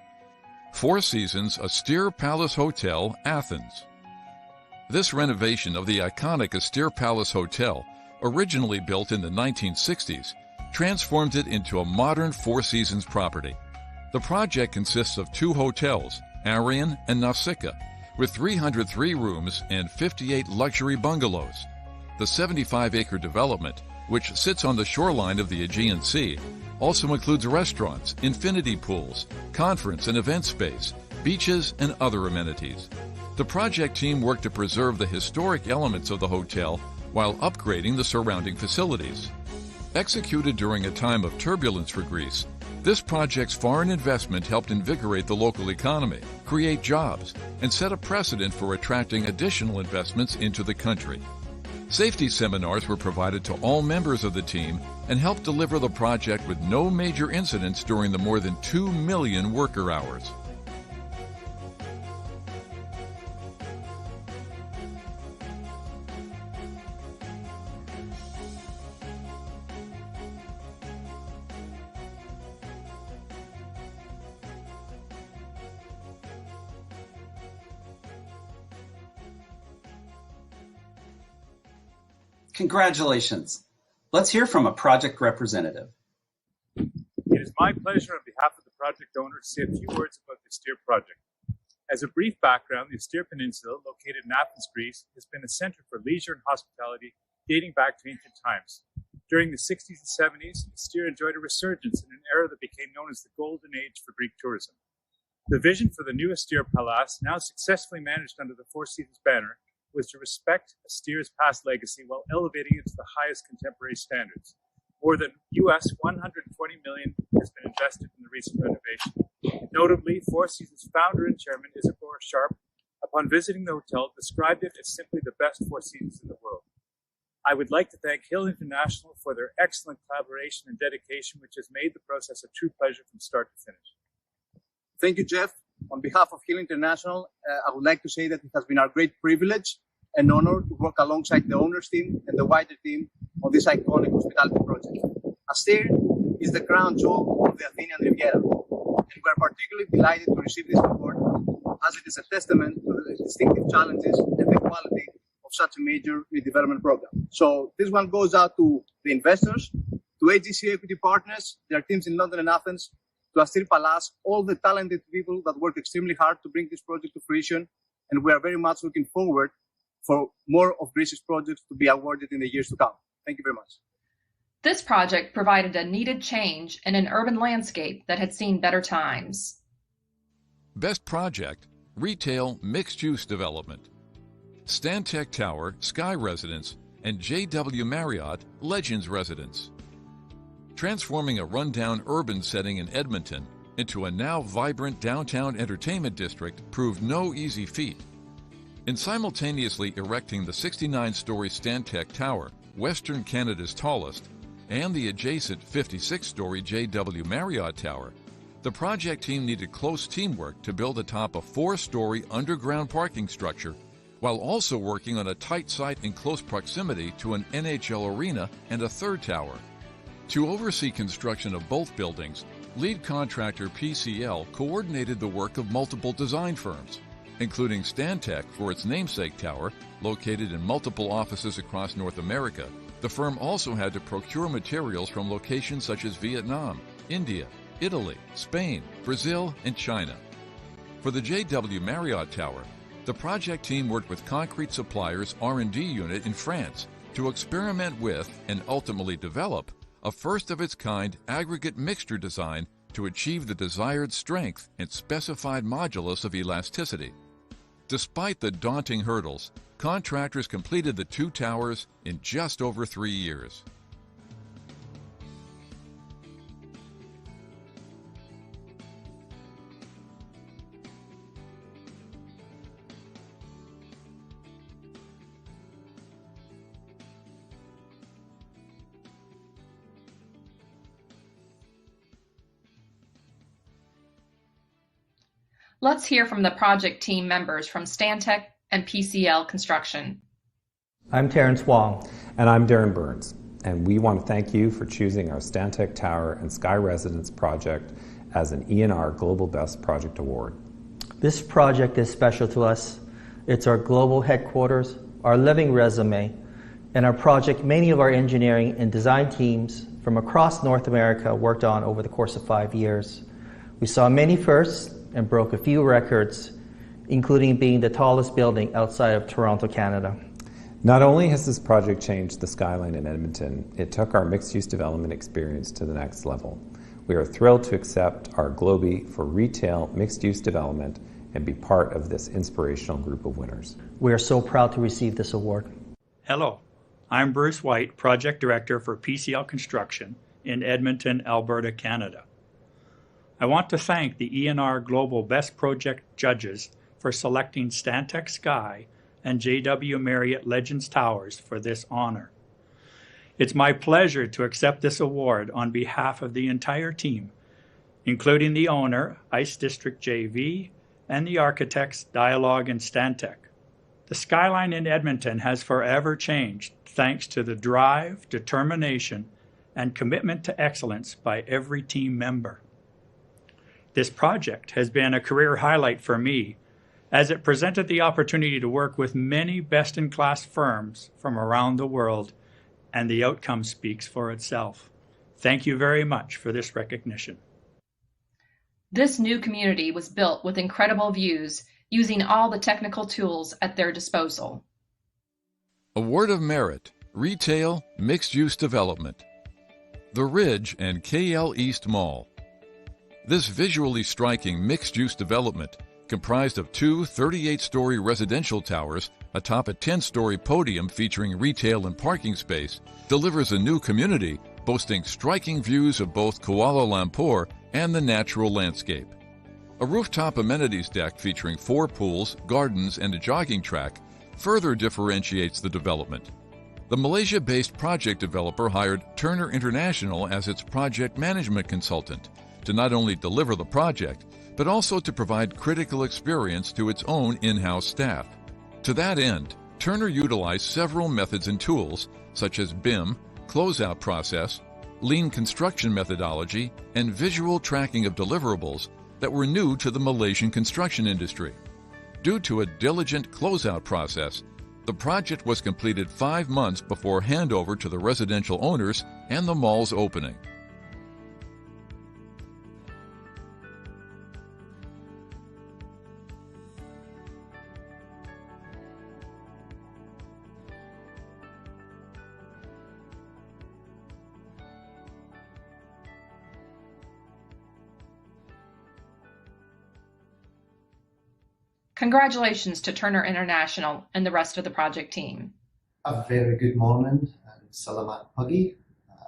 4 Seasons Austere Palace Hotel, Athens. This renovation of the iconic Austere Palace Hotel, originally built in the 1960s, transformed it into a modern 4 Seasons property. The project consists of 2 hotels, Arian and Nausicaa, with 303 rooms and 58 luxury bungalows. The 75-acre development, which sits on the shoreline of the Aegean Sea, also includes restaurants, infinity pools, conference and event space, beaches, and other amenities. The project team worked to preserve the historic elements of the hotel while upgrading the surrounding facilities. Executed during a time of turbulence for Greece, this project's foreign investment helped invigorate the local economy, create jobs, and set a precedent for attracting additional investments into the country. Safety seminars were provided to all members of the team and helped deliver the project with no major incidents during the more than 2 million worker hours. Congratulations. Let's hear from a project representative. It is my pleasure on behalf of the project owner to say a few words about the Austere project. As a brief background, the Austere Peninsula, located in Athens, Greece, has been a center for leisure and hospitality dating back to ancient times. During the 60s and 70s, Austere enjoyed a resurgence in an era that became known as the Golden Age for Greek tourism. The vision for the new Austere Palace, now successfully managed under the Four Seasons banner, was to respect Austere's past legacy while elevating it to the highest contemporary standards. More than US $120 million has been invested in the recent renovation. Notably, Four Seasons founder and chairman Isadora Sharp, upon visiting the hotel, described it as simply the best Four Seasons in the world. I would like to thank Hill International for their excellent collaboration and dedication, which has made the process a true pleasure from start to finish. Thank you, Jeff. On behalf of Hill International, I would like to say that it has been our great privilege and honor to work alongside the owners team and the wider team on this iconic hospitality project. Austere is the crown jewel of the Athenian Riviera, and we are particularly delighted to receive this award as it is a testament to the distinctive challenges and the quality of such a major redevelopment program. So this one goes out to the investors, to AGC Equity Partners, their teams in London and Athens, to Austere Palace, all the talented people that work extremely hard to bring this project to fruition, and we are very much looking forward for more of Greece's projects to be awarded in the years to come. Thank you very much. This project provided a needed change in an urban landscape that had seen better times. Best Project, Retail Mixed-Use Development. Stantec Tower, Sky Residence, and JW Marriott, Legends Residence. Transforming a rundown urban setting in Edmonton into a now vibrant downtown entertainment district proved no easy feat. In simultaneously erecting the 69-story Stantec Tower, Western Canada's tallest, and the adjacent 56-story JW Marriott Tower, the project team needed close teamwork to build atop a 4-story underground parking structure while also working on a tight site in close proximity to an NHL arena and a third tower. To oversee construction of both buildings, lead contractor PCL coordinated the work of multiple design firms, including Stantec for its namesake tower, located in multiple offices across North America. The firm also had to procure materials from locations such as Vietnam, India, Italy, Spain, Brazil, and China. For the JW Marriott Tower, the project team worked with concrete suppliers' R&D unit in France to experiment with and ultimately develop a first-of-its-kind aggregate mixture design to achieve the desired strength and specified modulus of elasticity. Despite the daunting hurdles, contractors completed the 2 towers in just over 3 years. Let's hear from the project team members from Stantec and PCL Construction. I'm Terrence Wong. And I'm Darren Burns. And we want to thank you for choosing our Stantec Tower and Sky Residence project as an ENR Global Best Project Award. This project is special to us. It's our global headquarters, our living resume, and our project many of our engineering and design teams from across North America worked on over the course of 5 years. We saw many firsts and broke a few records, including being the tallest building outside of Toronto, Canada. Not only has this project changed the skyline in Edmonton, it took our mixed-use development experience to the next level. We are thrilled to accept our Globee for retail mixed-use development and be part of this inspirational group of winners. We are so proud to receive this award. Hello, I'm Bruce White, Project Director for PCL Construction in Edmonton, Alberta, Canada. I want to thank the ENR Global Best Project judges for selecting Stantec Sky and JW Marriott Legends Towers for this honor. It's my pleasure to accept this award on behalf of the entire team, including the owner, Ice District JV, and the architects, Dialogue and Stantec. The skyline in Edmonton has forever changed thanks to the drive, determination, and commitment to excellence by every team member. This project has been a career highlight for me, as it presented the opportunity to work with many best-in-class firms from around the world, and the outcome speaks for itself. Thank you very much for this recognition. This new community was built with incredible views, using all the technical tools at their disposal. Award of Merit, Retail Mixed-Use Development. The Ridge and KL East Mall. This visually striking mixed-use development, comprised of 2 38-story residential towers atop a 10-story podium featuring retail and parking space, delivers a new community boasting striking views of both Kuala Lumpur and the natural landscape. A rooftop amenities deck featuring 4 pools, gardens, and a jogging track further differentiates the development. The Malaysia-based project developer hired Turner International as its project management consultant to not only deliver the project, but also to provide critical experience to its own in-house staff. To that end, Turner utilized several methods and tools, such as BIM, closeout process, lean construction methodology, and visual tracking of deliverables that were new to the Malaysian construction industry. Due to a diligent closeout process, the project was completed 5 months before handover to the residential owners and the mall's opening. Congratulations to Turner International and the rest of the project team. A very good morning, and Selamat Pagi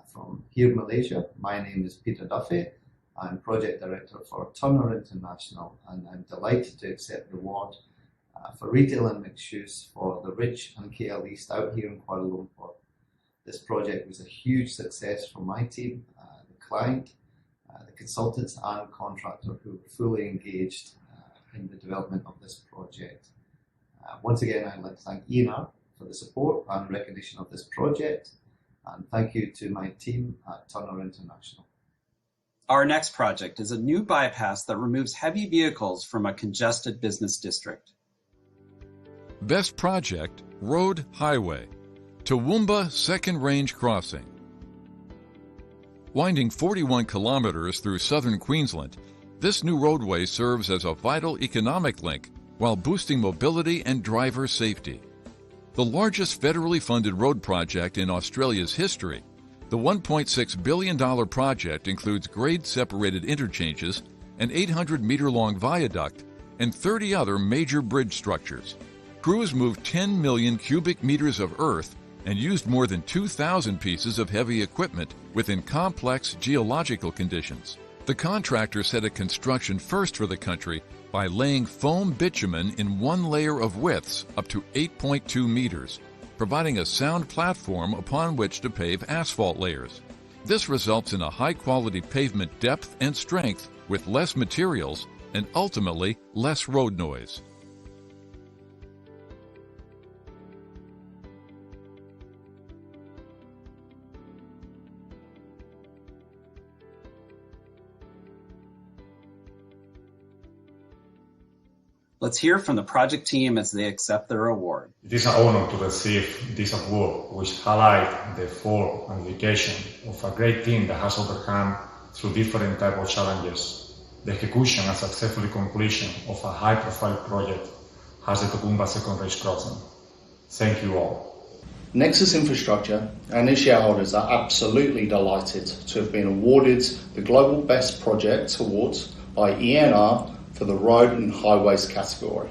from here, Malaysia. My name is Peter Duffy. I'm Project Director for Turner International, and I'm delighted to accept the award for retail and mixed use for the Rich and KL East out here in Kuala Lumpur. This project was a huge success for my team, the client, the consultants and contractor who were fully engaged in the development of this project. Once again, I'd like to thank ENR for the support and recognition of this project, and thank you to my team at Turner International. Our next project is a new bypass that removes heavy vehicles from a congested business district. Best Project, Road Highway, Toowoomba Second Range Crossing. Winding 41 kilometers through southern Queensland, this new roadway serves as a vital economic link while boosting mobility and driver safety. The largest federally funded road project in Australia's history, the $1.6 billion project includes grade-separated interchanges, an 800-meter-long viaduct, and 30 other major bridge structures. Crews moved 10 million cubic meters of earth and used more than 2,000 pieces of heavy equipment within complex geological conditions. The contractor set a construction first for the country by laying foam bitumen in one layer of widths up to 8.2 meters, providing a sound platform upon which to pave asphalt layers. This results in a high-quality pavement depth and strength with less materials and ultimately less road noise. Let's hear from the project team as they accept their award. It is an honor to receive this award, which highlights the effort and dedication of a great team that has overcome through different types of challenges. The execution and successful completion of a high-profile project has the Toowoomba Second Range Crossing. Thank you all. Nexus Infrastructure and its shareholders are absolutely delighted to have been awarded the Global Best Project Awards by ENR for the road and highways category.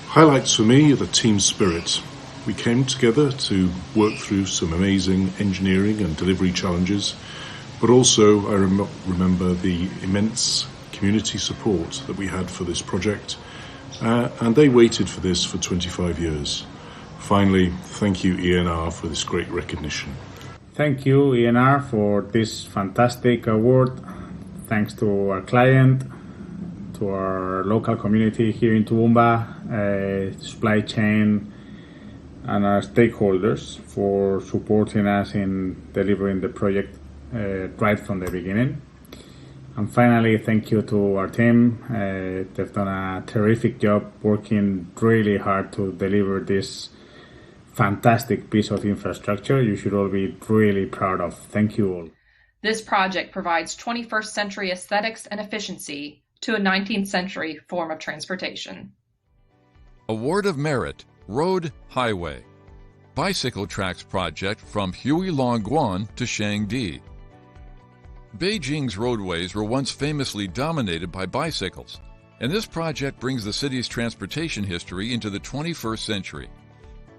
Highlights for me are the team spirit. We came together to work through some amazing engineering and delivery challenges, but also I remember the immense community support that we had for this project, and they waited for this for 25 years. Finally, thank you ENR for this great recognition. Thank you ENR for this fantastic award. Thanks to our client, to our local community here in Toowoomba, supply chain, and our stakeholders for supporting us in delivering the project right from the beginning. And finally, thank you to our team. They've done a terrific job working really hard to deliver this fantastic piece of infrastructure you should all be really proud of. Thank you all. This project provides 21st century aesthetics and efficiency to a 19th century form of transportation. Award of Merit, Road Highway, Bicycle Tracks Project from Huilongguan to Shangdi. Beijing's roadways were once famously dominated by bicycles, and this project brings the city's transportation history into the 21st century.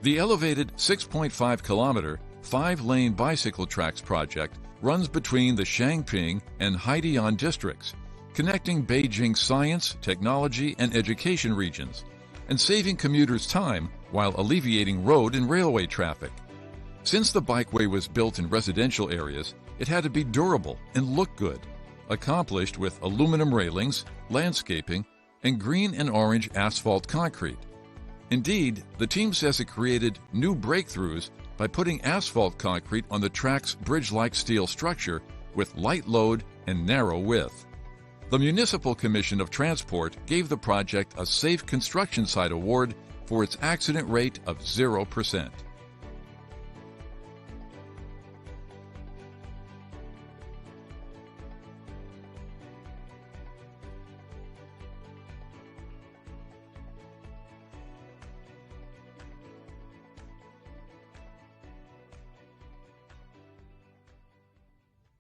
The elevated 6.5-kilometer, 5-lane bicycle tracks project runs between the Shangping and Haidian districts, connecting Beijing's science, technology, and education regions, and saving commuters time while alleviating road and railway traffic. Since the bikeway was built in residential areas, it had to be durable and look good, accomplished with aluminum railings, landscaping, and green and orange asphalt concrete. Indeed, the team says it created new breakthroughs by putting asphalt concrete on the track's bridge-like steel structure with light load and narrow width. The Municipal Commission of Transport gave the project a Safe Construction Site Award for its accident rate of 0%.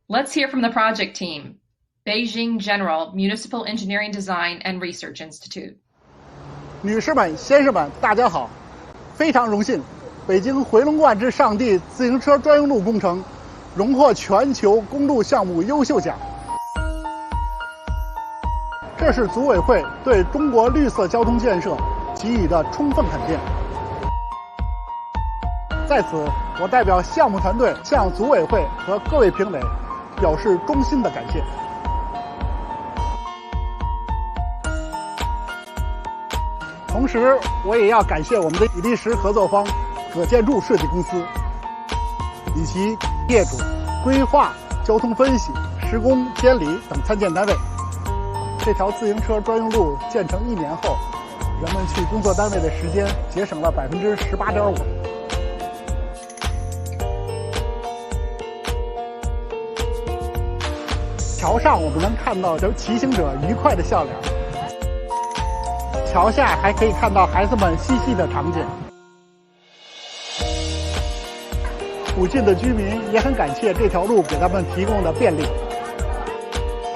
Let's hear from the project team. Beijing General Municipal Engineering Design and Research Institute. 女士们、先生们，大家好！非常荣幸，北京回龙观之上地自行车专用路工程荣获全球公路项目优秀奖。这是组委会对中国绿色交通建设给予的充分肯定。在此，我代表项目团队向组委会和各位评委表示衷心的感谢。同时，我也要感谢我们的比利时合作方葛建筑设计公司，以及业主、规划、交通分析、施工监理等参建单位。这条自行车专用路建成1年后，人们去工作单位的时间节省了18.5%。桥上我们能看到骑行者愉快的笑脸。桥下还可以看到孩子们嬉戏的场景。附近的居民也很感谢这条路给他们提供的便利。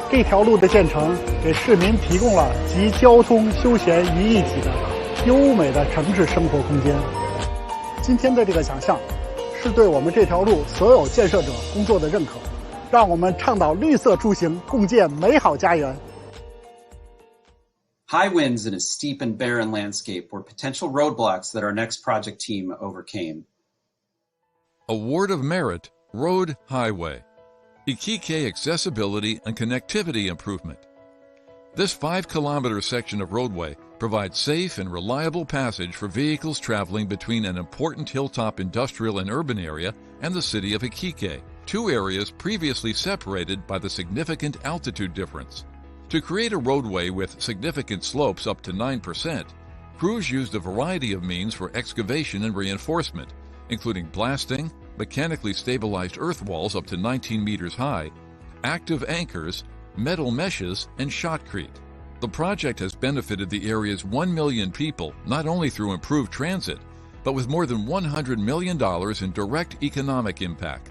这条路的建成给市民提供了集交通、休闲于一体的优美的城市生活空间。今天的这个奖项是对我们这条路所有建设者工作的认可，让我们倡导绿色出行，共建美好家园。High winds in a steep and barren landscape were potential roadblocks that our next project team overcame. Award of Merit, Road Highway. Iquique Accessibility and Connectivity Improvement. This 5-kilometer section of roadway provides safe and reliable passage for vehicles traveling between an important hilltop industrial and urban area and the city of Iquique, two areas previously separated by the significant altitude difference. To create a roadway with significant slopes up to 9%, crews used a variety of means for excavation and reinforcement, including blasting, mechanically stabilized earth walls up to 19 meters high, active anchors, metal meshes, and shotcrete. The project has benefited the area's 1 million people not only through improved transit, but with more than $100 million in direct economic impact.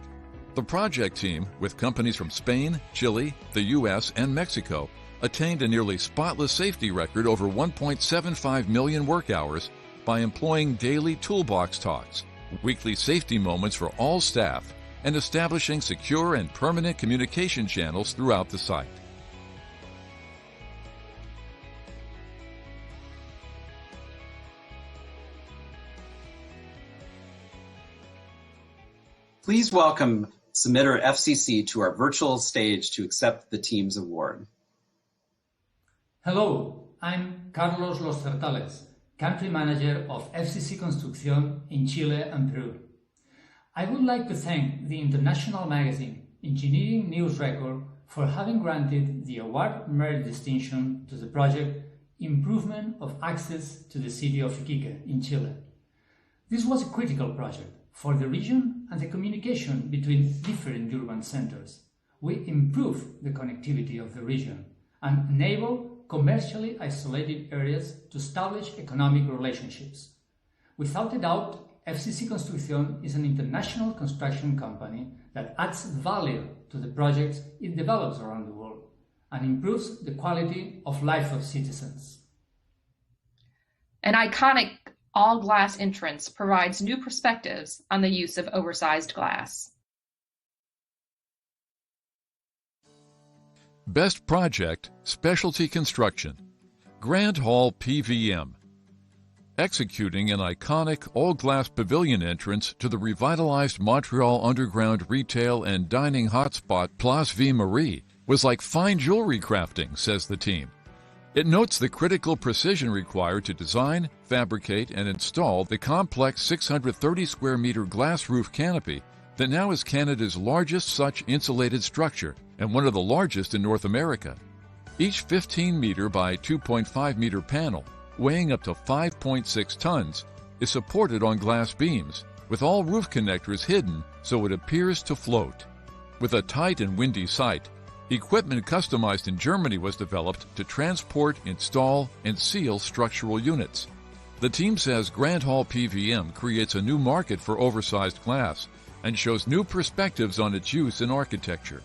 The project team, with companies from Spain, Chile, the U.S., and Mexico, attained a nearly spotless safety record over 1.75 million work hours by employing daily toolbox talks, weekly safety moments for all staff, and establishing secure and permanent communication channels throughout the site. Please welcome submitter FCC to our virtual stage to accept the team's award. Hello, I'm Carlos Los Certales, Country Manager of FCC Construcción in Chile and Peru. I would like to thank the international magazine Engineering News Record for having granted the Award Merit distinction to the project Improvement of Access to the City of Iquique in Chile. This was a critical project for the region and the communication between different urban centers. We improved the connectivity of the region and enabled commercially isolated areas to establish economic relationships. Without a doubt, FCC Construcción is an international construction company that adds value to the projects it develops around the world and improves the quality of life of citizens. An iconic all-glass entrance provides new perspectives on the use of oversized glass. Best Project, Specialty Construction, Grand Hall PVM. Executing an iconic all-glass pavilion entrance to the revitalized Montreal underground retail and dining hotspot Place Ville Marie was like fine jewelry crafting, says the team. It notes the critical precision required to design, fabricate, and install the complex 630 square meter glass roof canopy that now is Canada's largest such insulated structure and one of the largest in North America. Each 15 meter by 2.5 meter panel, weighing up to 5.6 tons, is supported on glass beams, with all roof connectors hidden so it appears to float. With a tight and windy site, equipment customized in Germany was developed to transport, install, and seal structural units. The team says Grand Hall PVM creates a new market for oversized glass and shows new perspectives on its use in architecture.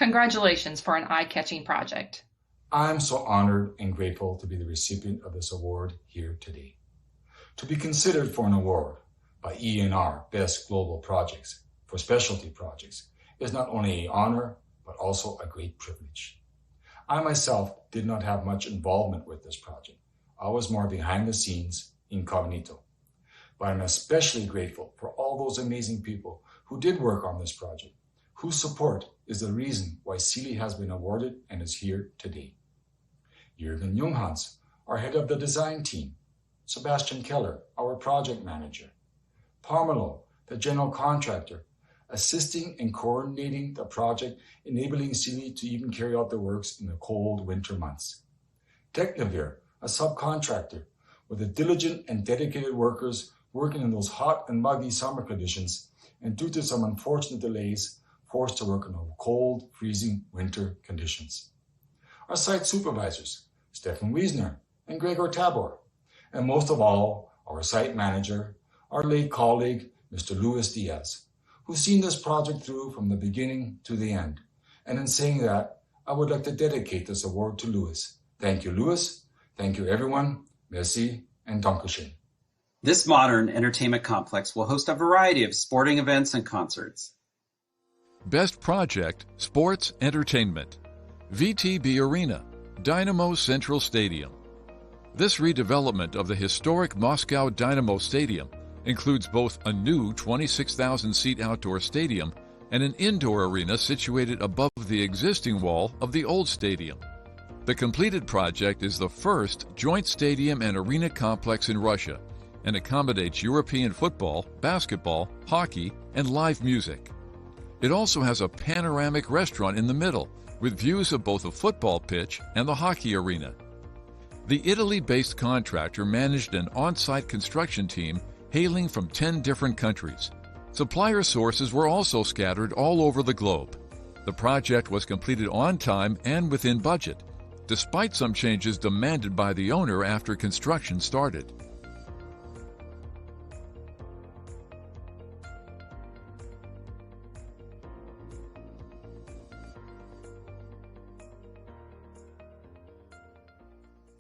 Congratulations for an eye-catching project. I'm so honored and grateful to be the recipient of this award here today. To be considered for an award by ENR Best Global Projects for Specialty Projects is not only an honor, but also a great privilege. I myself did not have much involvement with this project. I was more behind the scenes, incognito. But I'm especially grateful for all those amazing people who did work on this project, whose support is the reason why Sealy has been awarded and is here today. Jürgen Junghans, our head of the design team, Sebastian Keller, our project manager, Parmelo, the general contractor, assisting and coordinating the project, enabling Sealy to even carry out the works in the cold winter months. Technivir, a subcontractor, with the diligent and dedicated workers working in those hot and muggy summer conditions, and due to some unfortunate delays, forced to work in cold, freezing winter conditions. Our site supervisors, Stefan Wiesner and Gregor Tabor, and most of all, our site manager, our late colleague, Mr. Luis Diaz, who's seen this project through from the beginning to the end. And in saying that, I would like to dedicate this award to Luis. Thank you, Luis. Thank you, everyone. Merci and Dankeschön. This modern entertainment complex will host a variety of sporting events and concerts. Best Project, Sports Entertainment. VTB Arena, Dynamo Central Stadium. This redevelopment of the historic Moscow Dynamo Stadium includes both a new 26,000-seat outdoor stadium and an indoor arena situated above the existing wall of the old stadium. The completed project is the first joint stadium and arena complex in Russia and accommodates European football, basketball, hockey, and live music. It also has a panoramic restaurant in the middle with views of both the football pitch and the hockey arena. The Italy-based contractor managed an on-site construction team hailing from 10 different countries. Supplier sources were also scattered all over the globe. The project was completed on time and within budget, despite some changes demanded by the owner after construction started.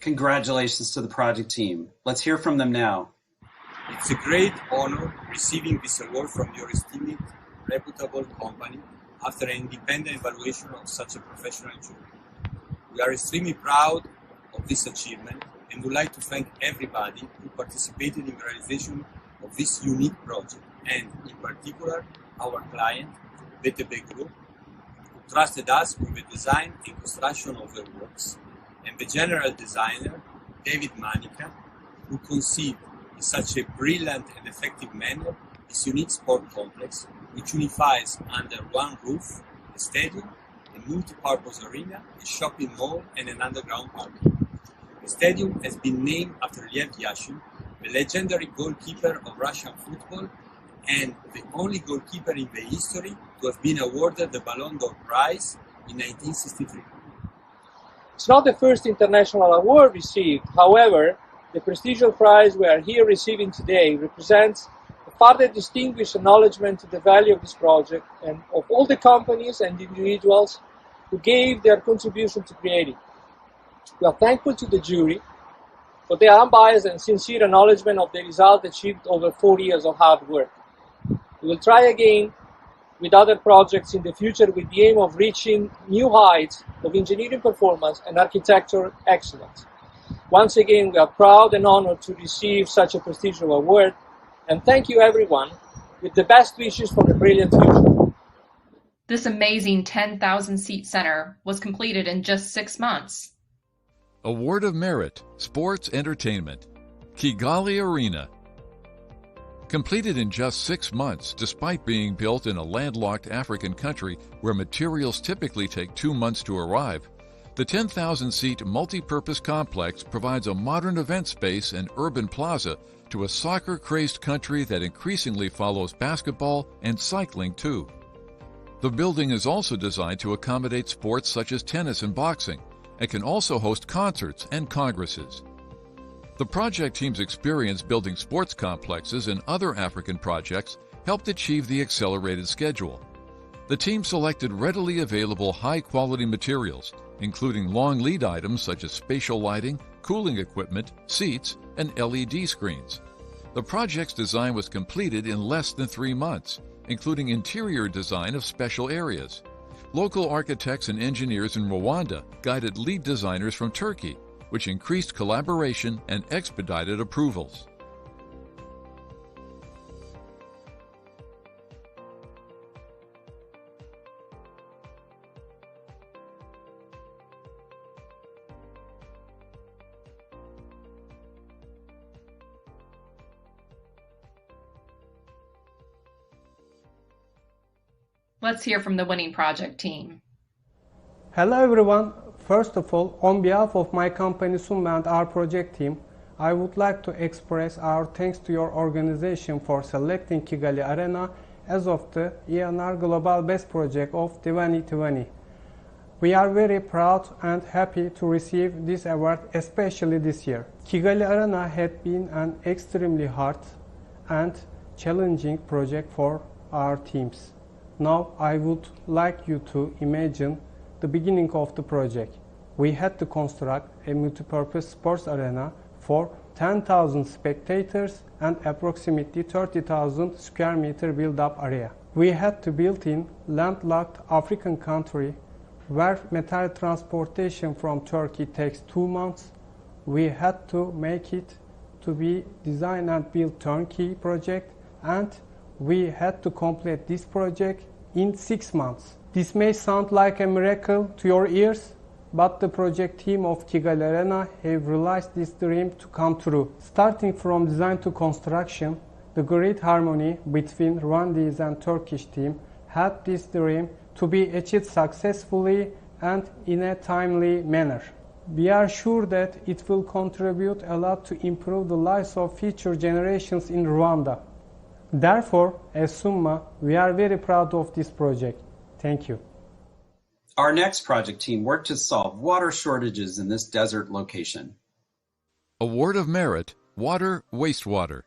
Congratulations to the project team. Let's hear from them now. It's a great honor receiving this award from your esteemed, reputable company after an independent evaluation of such a professional jury. We are extremely proud of this achievement and would like to thank everybody who participated in the realization of this unique project, and in particular our client, BTB Group, who trusted us with the design and construction of the works, and the general designer, David Manica, who conceived in such a brilliant and effective manner this unique sport complex, which unifies under one roof a stadium, a multi-purpose arena, a shopping mall, and an underground parking. The stadium has been named after Lev Yashin, the legendary goalkeeper of Russian football and the only goalkeeper in the history to have been awarded the Ballon d'Or prize in 1963. It's not the first international award received. However, the prestigious prize we are here receiving today represents a further distinguished acknowledgement to the value of this project and of all the companies and individuals who gave their contribution to create it. We are thankful to the jury for their unbiased and sincere acknowledgement of the result achieved over 4 years of hard work. We will try again with other projects in the future with the aim of reaching new heights of engineering performance and architectural excellence. Once again, we are proud and honored to receive such a prestigious award, and thank you everyone, with the best wishes for a brilliant future. This amazing 10,000-seat center was completed in just 6 months. Award of Merit, Sports Entertainment, Kigali Arena. Completed in just 6 months, despite being built in a landlocked African country where materials typically take 2 months to arrive, the 10,000-seat multi-purpose complex provides a modern event space and urban plaza to a soccer-crazed country that increasingly follows basketball and cycling too. The building is also designed to accommodate sports such as tennis and boxing, and can also host concerts and congresses. The project team's experience building sports complexes and other African projects helped achieve the accelerated schedule. The team selected readily available high-quality materials, including long lead items such as spatial lighting, cooling equipment, seats, and LED screens. The project's design was completed in less than 3 months, including interior design of special areas. Local architects and engineers in Rwanda guided lead designers from Turkey, which increased collaboration and expedited approvals. Let's hear from the winning project team. Hello everyone. First of all, on behalf of my company Summa and our project team, I would like to express our thanks to your organization for selecting Kigali Arena as of the ENR Global Best Project of 2020. We are very proud and happy to receive this award, especially this year. Kigali Arena had been an extremely hard and challenging project for our teams. Now I would like you to imagine the beginning of the project. We had to construct a multi-purpose sports arena for 10,000 spectators and approximately 30,000 square meter build-up area. We had to build in landlocked African country where material transportation from Turkey takes 2 months. We had to make it to be designed and built turnkey project, and we had to complete this project in 6 months. This may sound like a miracle to your ears, but the project team of Kigali Arena have realized this dream to come true. Starting from design to construction, the great harmony between Rwandese and Turkish team had this dream to be achieved successfully and in a timely manner. We are sure that it will contribute a lot to improve the lives of future generations in Rwanda. Therefore, as Summa, we are very proud of this project. Thank you. Our next project team worked to solve water shortages in this desert location. Award of Merit, Water, Wastewater.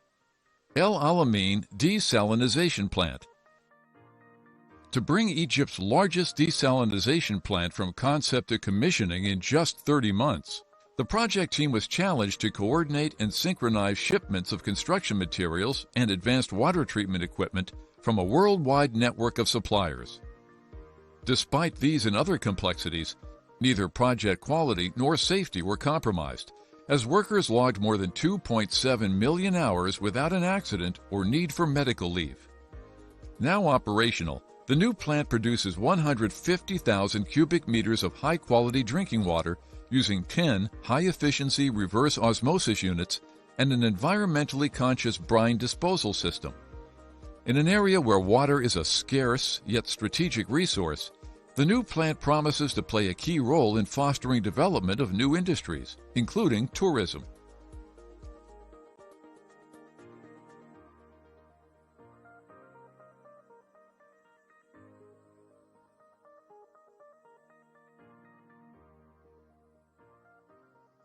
El Alamein Desalinization Plant. To bring Egypt's largest desalinization plant from concept to commissioning in just 30 months, the project team was challenged to coordinate and synchronize shipments of construction materials and advanced water treatment equipment from a worldwide network of suppliers. Despite these and other complexities, neither project quality nor safety were compromised, as workers logged more than 2.7 million hours without an accident or need for medical leave. Now operational, the new plant produces 150,000 cubic meters of high-quality drinking water using 10 high-efficiency reverse osmosis units and an environmentally conscious brine disposal system. In an area where water is a scarce yet strategic resource, the new plant promises to play a key role in fostering development of new industries, including tourism.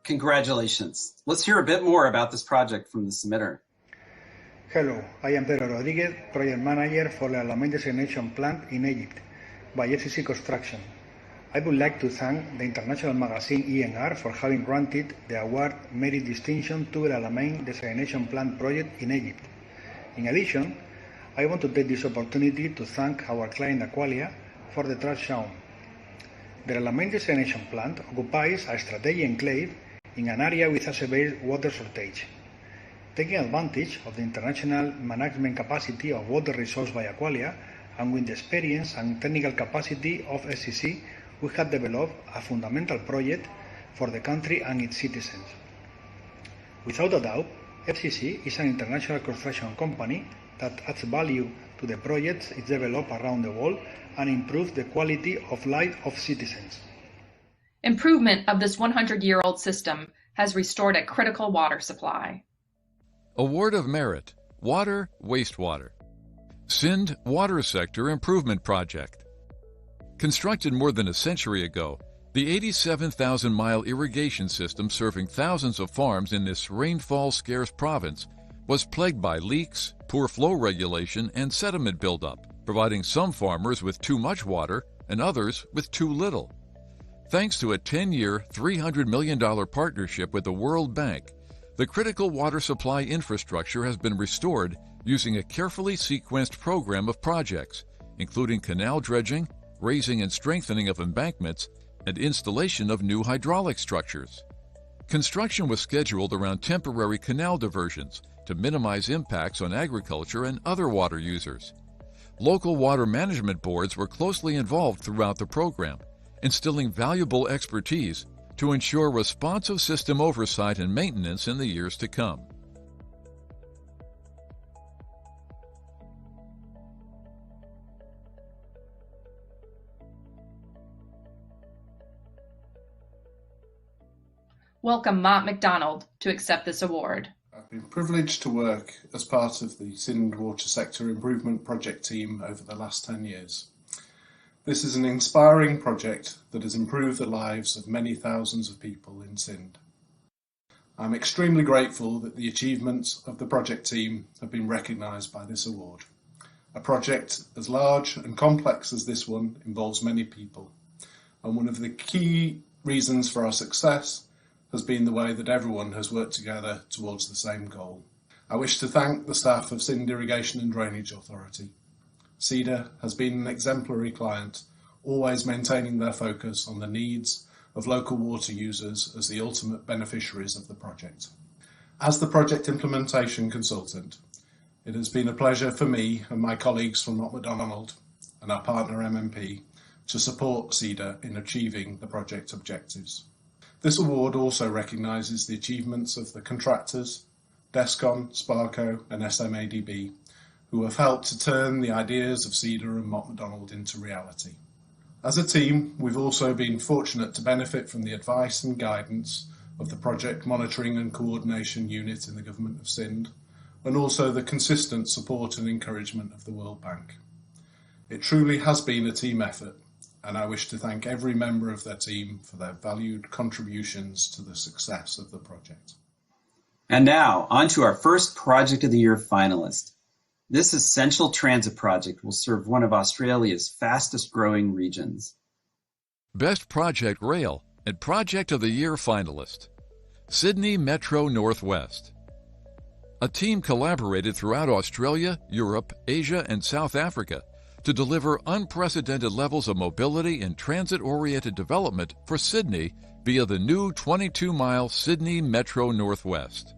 Congratulations. Let's hear a bit more about this project from the submitter. Hello, I am Pedro Rodriguez, Project Manager for the Alamein Desalination Plant in Egypt by FCC Construction. I would like to thank the international magazine ENR for having granted the award Merit Distinction to the Alamein Desalination Plant project in Egypt. In addition, I want to take this opportunity to thank our client Aqualia for the trust shown. The Alamein Desalination Plant occupies a strategic enclave in an area with a severe water shortage. Taking advantage of the international management capacity of water resource by Aqualia, and with the experience and technical capacity of FCC, we have developed a fundamental project for the country and its citizens. Without a doubt, FCC is an international construction company that adds value to the projects it develops around the world and improves the quality of life of citizens. Improvement of this 100-year-old system has restored a critical water supply. Award of Merit, Water, Wastewater. Sindh Water Sector Improvement Project. Constructed more than a century ago, the 87,000-mile irrigation system serving thousands of farms in this rainfall-scarce province was plagued by leaks, poor flow regulation, and sediment buildup. providing some farmers with too much water and others with too little. Thanks to a 10-year, $300 million partnership with the World Bank, the critical water supply infrastructure has been restored using a carefully sequenced program of projects, including canal dredging, raising and strengthening of embankments, and installation of new hydraulic structures. Construction was scheduled around temporary canal diversions to minimize impacts on agriculture and other water users. Local water management boards were closely involved throughout the program, instilling valuable expertise to ensure responsive system oversight and maintenance in the years to come. Welcome Mark McDonald to accept this award. I've been privileged to work as part of the Sind Water Sector Improvement Project team over the last 10 years. This is an inspiring project that has improved the lives of many thousands of people in Sind. I'm extremely grateful that the achievements of the project team have been recognised by this award. A project as large and complex as this one involves many people, and one of the key reasons for our success has been the way that everyone has worked together towards the same goal. I wish to thank the staff of Sind Irrigation and Drainage Authority. CEDA has been an exemplary client, always maintaining their focus on the needs of local water users as the ultimate beneficiaries of the project. As the project implementation consultant, it has been a pleasure for me and my colleagues from Mott MacDonald and our partner MMP to support CEDA in achieving the project objectives. This award also recognises the achievements of the contractors, DESCON, SPARCO and SMADB, who have helped to turn the ideas of CEDA and Mott MacDonald into reality. As a team, we've also been fortunate to benefit from the advice and guidance of the Project Monitoring and Coordination Unit in the Government of Sind, and also the consistent support and encouragement of the World Bank. It truly has been a team effort, and I wish to thank every member of their team for their valued contributions to the success of the project. And now, on to our first Project of the Year finalist. This essential transit project will serve one of Australia's fastest growing regions. Best Project Rail and Project of the Year finalist, Sydney Metro Northwest. A team collaborated throughout Australia, Europe, Asia, and South Africa to deliver unprecedented levels of mobility and transit-oriented development for Sydney via the new 22-mile Sydney Metro Northwest.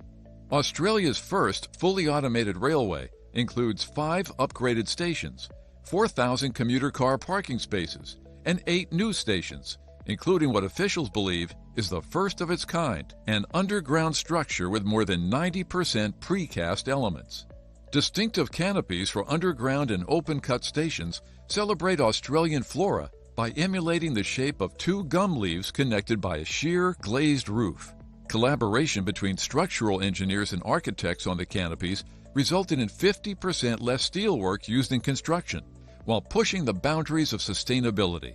Australia's first fully automated railway includes 5 upgraded stations, 4,000 commuter car parking spaces, and 8 new stations, including what officials believe is the first of its kind, an underground structure with more than 90% precast elements. Distinctive canopies for underground and open-cut stations celebrate Australian flora by emulating the shape of 2 gum leaves connected by a sheer, glazed roof. Collaboration between structural engineers and architects on the canopies resulted in 50% less steelwork used in construction, while pushing the boundaries of sustainability.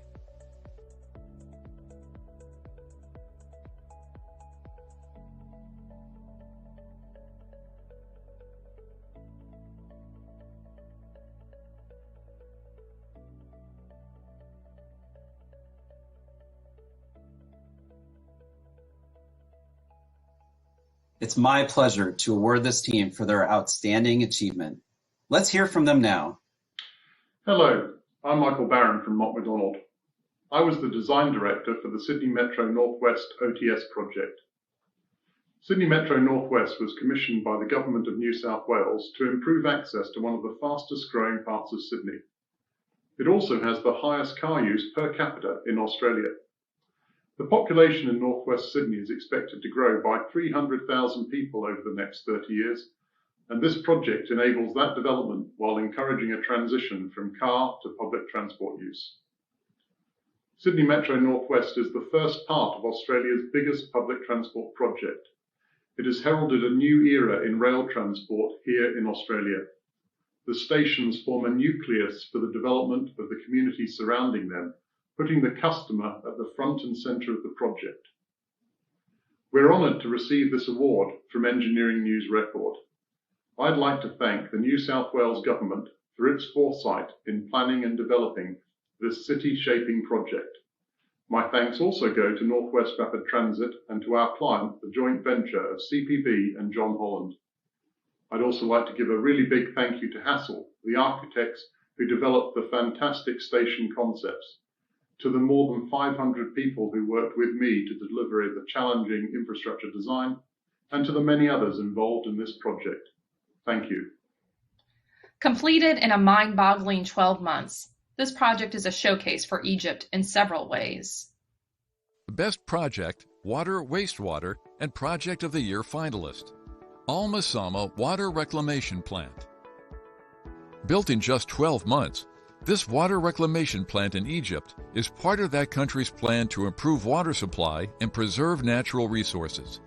It's my pleasure to award this team for their outstanding achievement. Let's hear from them now. Hello, I'm Michael Barron from Mott MacDonald. I was the design director for the Sydney Metro Northwest OTS project. Sydney Metro Northwest was commissioned by the Government of New South Wales to improve access to one of the fastest growing parts of Sydney. It also has the highest car use per capita in Australia. The population in northwest Sydney is expected to grow by 300,000 people over the next 30 years, and this project enables that development while encouraging a transition from car to public transport use. Sydney Metro Northwest is the first part of Australia's biggest public transport project. It has heralded a new era in rail transport here in Australia. The stations form a nucleus for the development of the community surrounding them, putting the customer at the front and centre of the project. We're honoured to receive this award from Engineering News Record. I'd like to thank the New South Wales Government for its foresight in planning and developing this city-shaping project. My thanks also go to Northwest Rapid Transit and to our client, the joint venture of CPB and John Holland. I'd also like to give a really big thank you to Hassel, the architects who developed the fantastic station concepts, to the more than 500 people who worked with me to deliver the challenging infrastructure design, and to the many others involved in this project. Thank you. Completed in a mind-boggling 12 months, this project is a showcase for Egypt in several ways. Best Project, Water, Wastewater, and Project of the Year finalist. Al Masama Water Reclamation Plant. Built in just 12 months, this water reclamation plant in Egypt is part of that country's plan to improve water supply and preserve natural resources.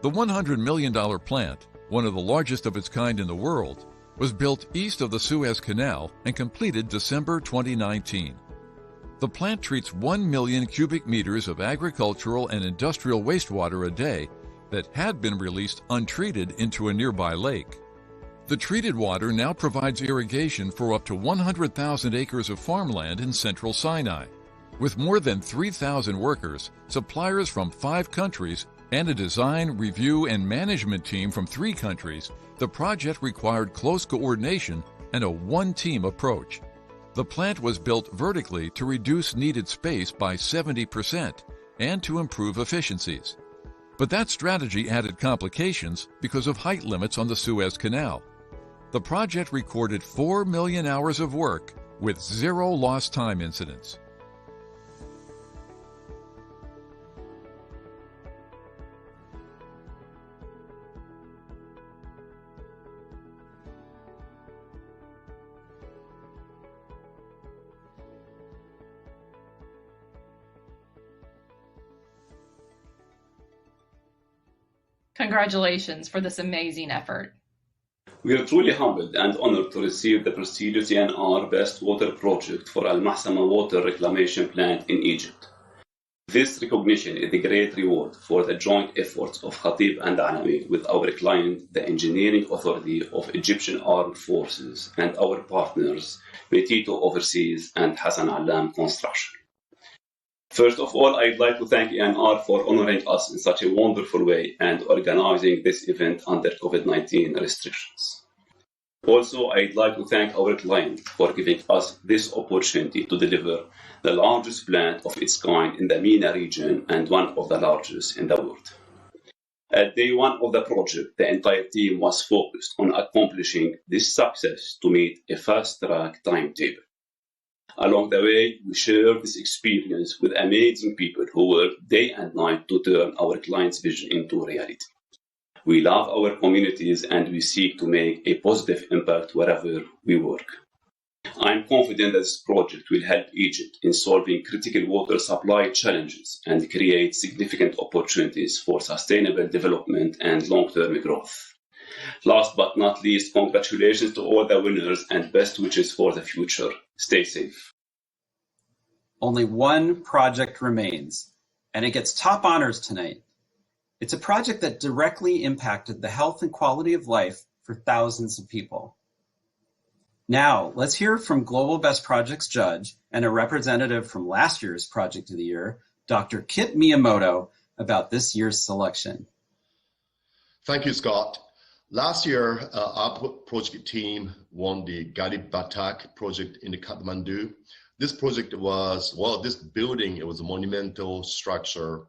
The $100 million plant, one of the largest of its kind in the world, was built east of the Suez Canal and completed December 2019. The plant treats 1 million cubic meters of agricultural and industrial wastewater a day that had been released untreated into a nearby lake. The treated water now provides irrigation for up to 100,000 acres of farmland in central Sinai. With more than 3,000 workers, suppliers from 5 countries, and a design, review, and management team from 3 countries, the project required close coordination and a one-team approach. The plant was built vertically to reduce needed space by 70% and to improve efficiencies. But that strategy added complications because of height limits on the Suez Canal. The project recorded 4 million hours of work with 0 lost time incidents. Congratulations for this amazing effort. We are truly humbled and honored to receive the prestigious ENR Best Water Project for Al Mahsama Water Reclamation Plant in Egypt. This recognition is a great reward for the joint efforts of Khatib and Alawi with our client, the Engineering Authority of Egyptian Armed Forces, and our partners, Betito Overseas and Hassan Alam Construction. First of all, I'd like to thank ENR for honoring us in such a wonderful way and organizing this event under COVID-19 restrictions. Also, I'd like to thank our client for giving us this opportunity to deliver the largest plant of its kind in the MENA region and one of the largest in the world. At day one of the project, the entire team was focused on accomplishing this success to meet a fast-track timetable. Along the way, we shared this experience with amazing people who worked day and night to turn our client's vision into reality. We love our communities and we seek to make a positive impact wherever we work. I'm confident that this project will help Egypt in solving critical water supply challenges and create significant opportunities for sustainable development and long-term growth. Last but not least, congratulations to all the winners and best wishes for the future. Stay safe. Only one project remains, and it gets top honors tonight. It's a project that directly impacted the health and quality of life for thousands of people. Now, let's hear from Global Best Projects judge and a representative from last year's Project of the Year, Dr. Kit Miyamoto, about this year's selection. Thank you, Scott. Last year, our project team won the Garib Batak project in Kathmandu. This project was, this building, it was a monumental structure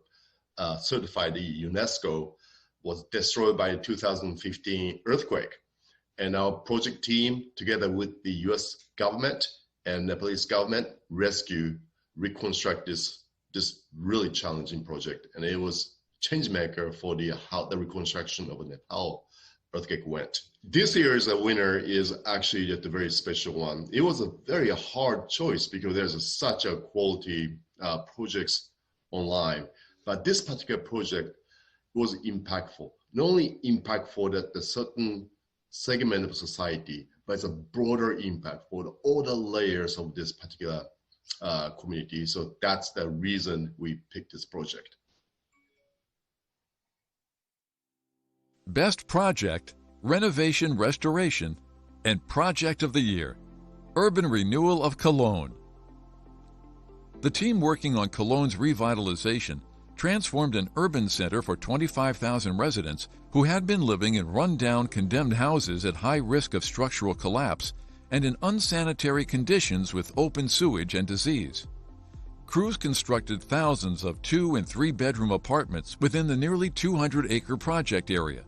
certified by UNESCO, was destroyed by the 2015 earthquake. And our project team, together with the US government and the Nepalese government, reconstruct this really challenging project. And it was change maker for how the reconstruction of Nepal earthquake went. This year's winner is actually just a very special one. It was a very hard choice because there's such a quality projects online, but this particular project was impactful. Not only impactful that the certain segment of society, but it's a broader impact for all the layers of this particular community. So that's the reason we picked this project. Best Project, Renovation Restoration, and Project of the Year. Urban Renewal of Cologne. The team working on Cologne's revitalization transformed an urban center for 25,000 residents who had been living in run-down, condemned houses at high risk of structural collapse and in unsanitary conditions with open sewage and disease. Crews constructed thousands of 2- and 3-bedroom apartments within the nearly 200-acre project area.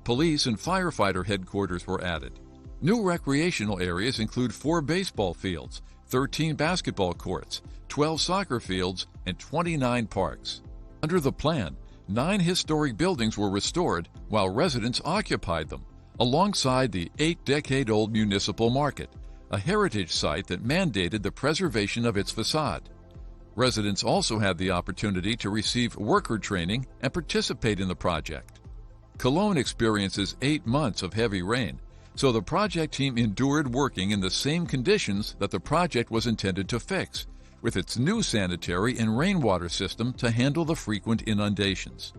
Police and firefighter headquarters were added. New recreational areas include 4 baseball fields, 13 basketball courts, 12 soccer fields, and 29 parks. Under the plan, 9 historic buildings were restored while residents occupied them, alongside the 8-decade-old municipal market, a heritage site that mandated the preservation of its facade. Residents also had the opportunity to receive worker training and participate in the project. Cologne experiences 8 months of heavy rain, so the project team endured working in the same conditions that the project was intended to fix, with its new sanitary and rainwater system to handle the frequent inundations.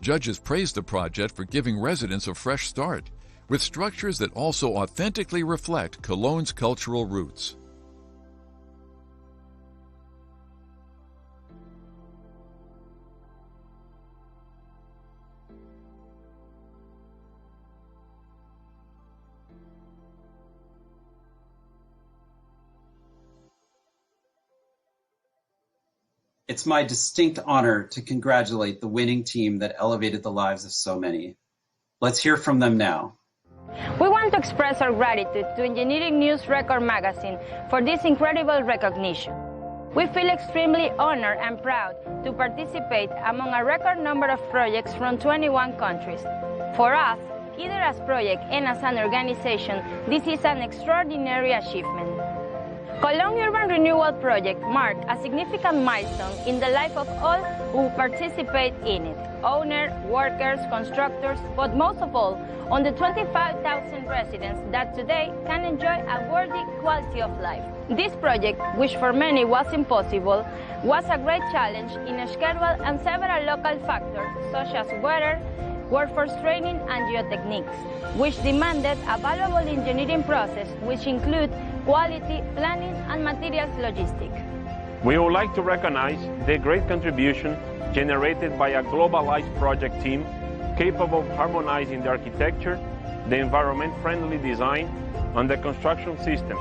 Judges praised the project for giving residents a fresh start, with structures that also authentically reflect Cologne's cultural roots. It's my distinct honor to congratulate the winning team that elevated the lives of so many. Let's hear from them now. We want to express our gratitude to Engineering News Record magazine for this incredible recognition. We feel extremely honored and proud to participate among a record number of projects from 21 countries. For us, either as project and as an organization, this is an extraordinary achievement. Cologne Urban Renewal Project marked a significant milestone in the life of all who participate in it, owners, workers, constructors, but most of all, on the 25,000 residents that today can enjoy a worthy quality of life. This project, which for many was impossible, was a great challenge in a schedule and several local factors such as weather, workforce training and geotechniques, which demanded a valuable engineering process which include quality, planning and materials logistics. We would like to recognize the great contribution generated by a globalized project team capable of harmonizing the architecture, the environment-friendly design, and the construction system,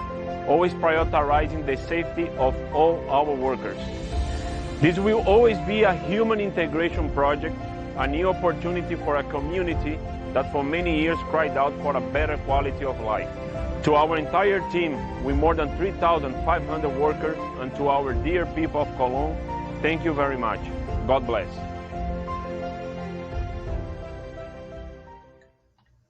always prioritizing the safety of all our workers. This will always be a human integration project, a new opportunity for a community that for many years cried out for a better quality of life. To our entire team, with more than 3,500 workers, and to our dear people of Cologne, thank you very much. God bless.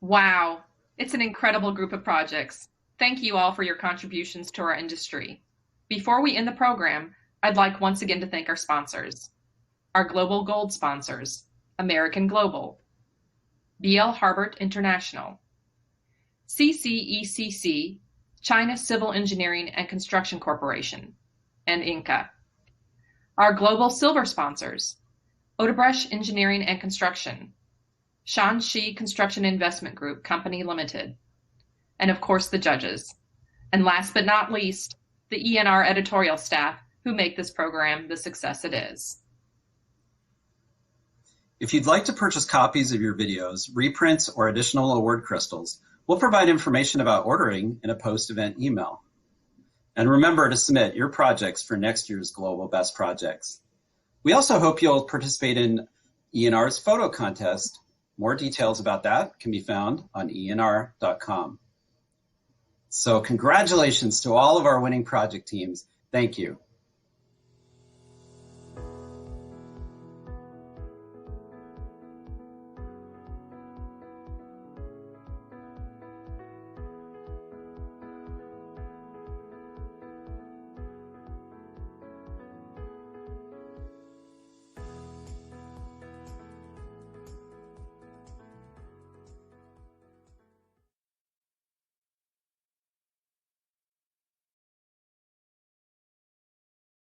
Wow, it's an incredible group of projects. Thank you all for your contributions to our industry. Before we end the program, I'd like once again to thank our sponsors. Our Global Gold sponsors, American Global, BL Harbert International, CCECC, China Civil Engineering and Construction Corporation, and Inca. Our Global Silver sponsors, Odebrecht Engineering and Construction, Shanxi Construction Investment Group Company Limited, and of course the judges. And last but not least, the ENR editorial staff who make this program the success it is. If you'd like to purchase copies of your videos, reprints, or additional award crystals, we'll provide information about ordering in a post-event email. And remember to submit your projects for next year's Global Best Projects. We also hope you'll participate in ENR's photo contest. More details about that can be found on enr.com. So congratulations to all of our winning project teams. Thank you.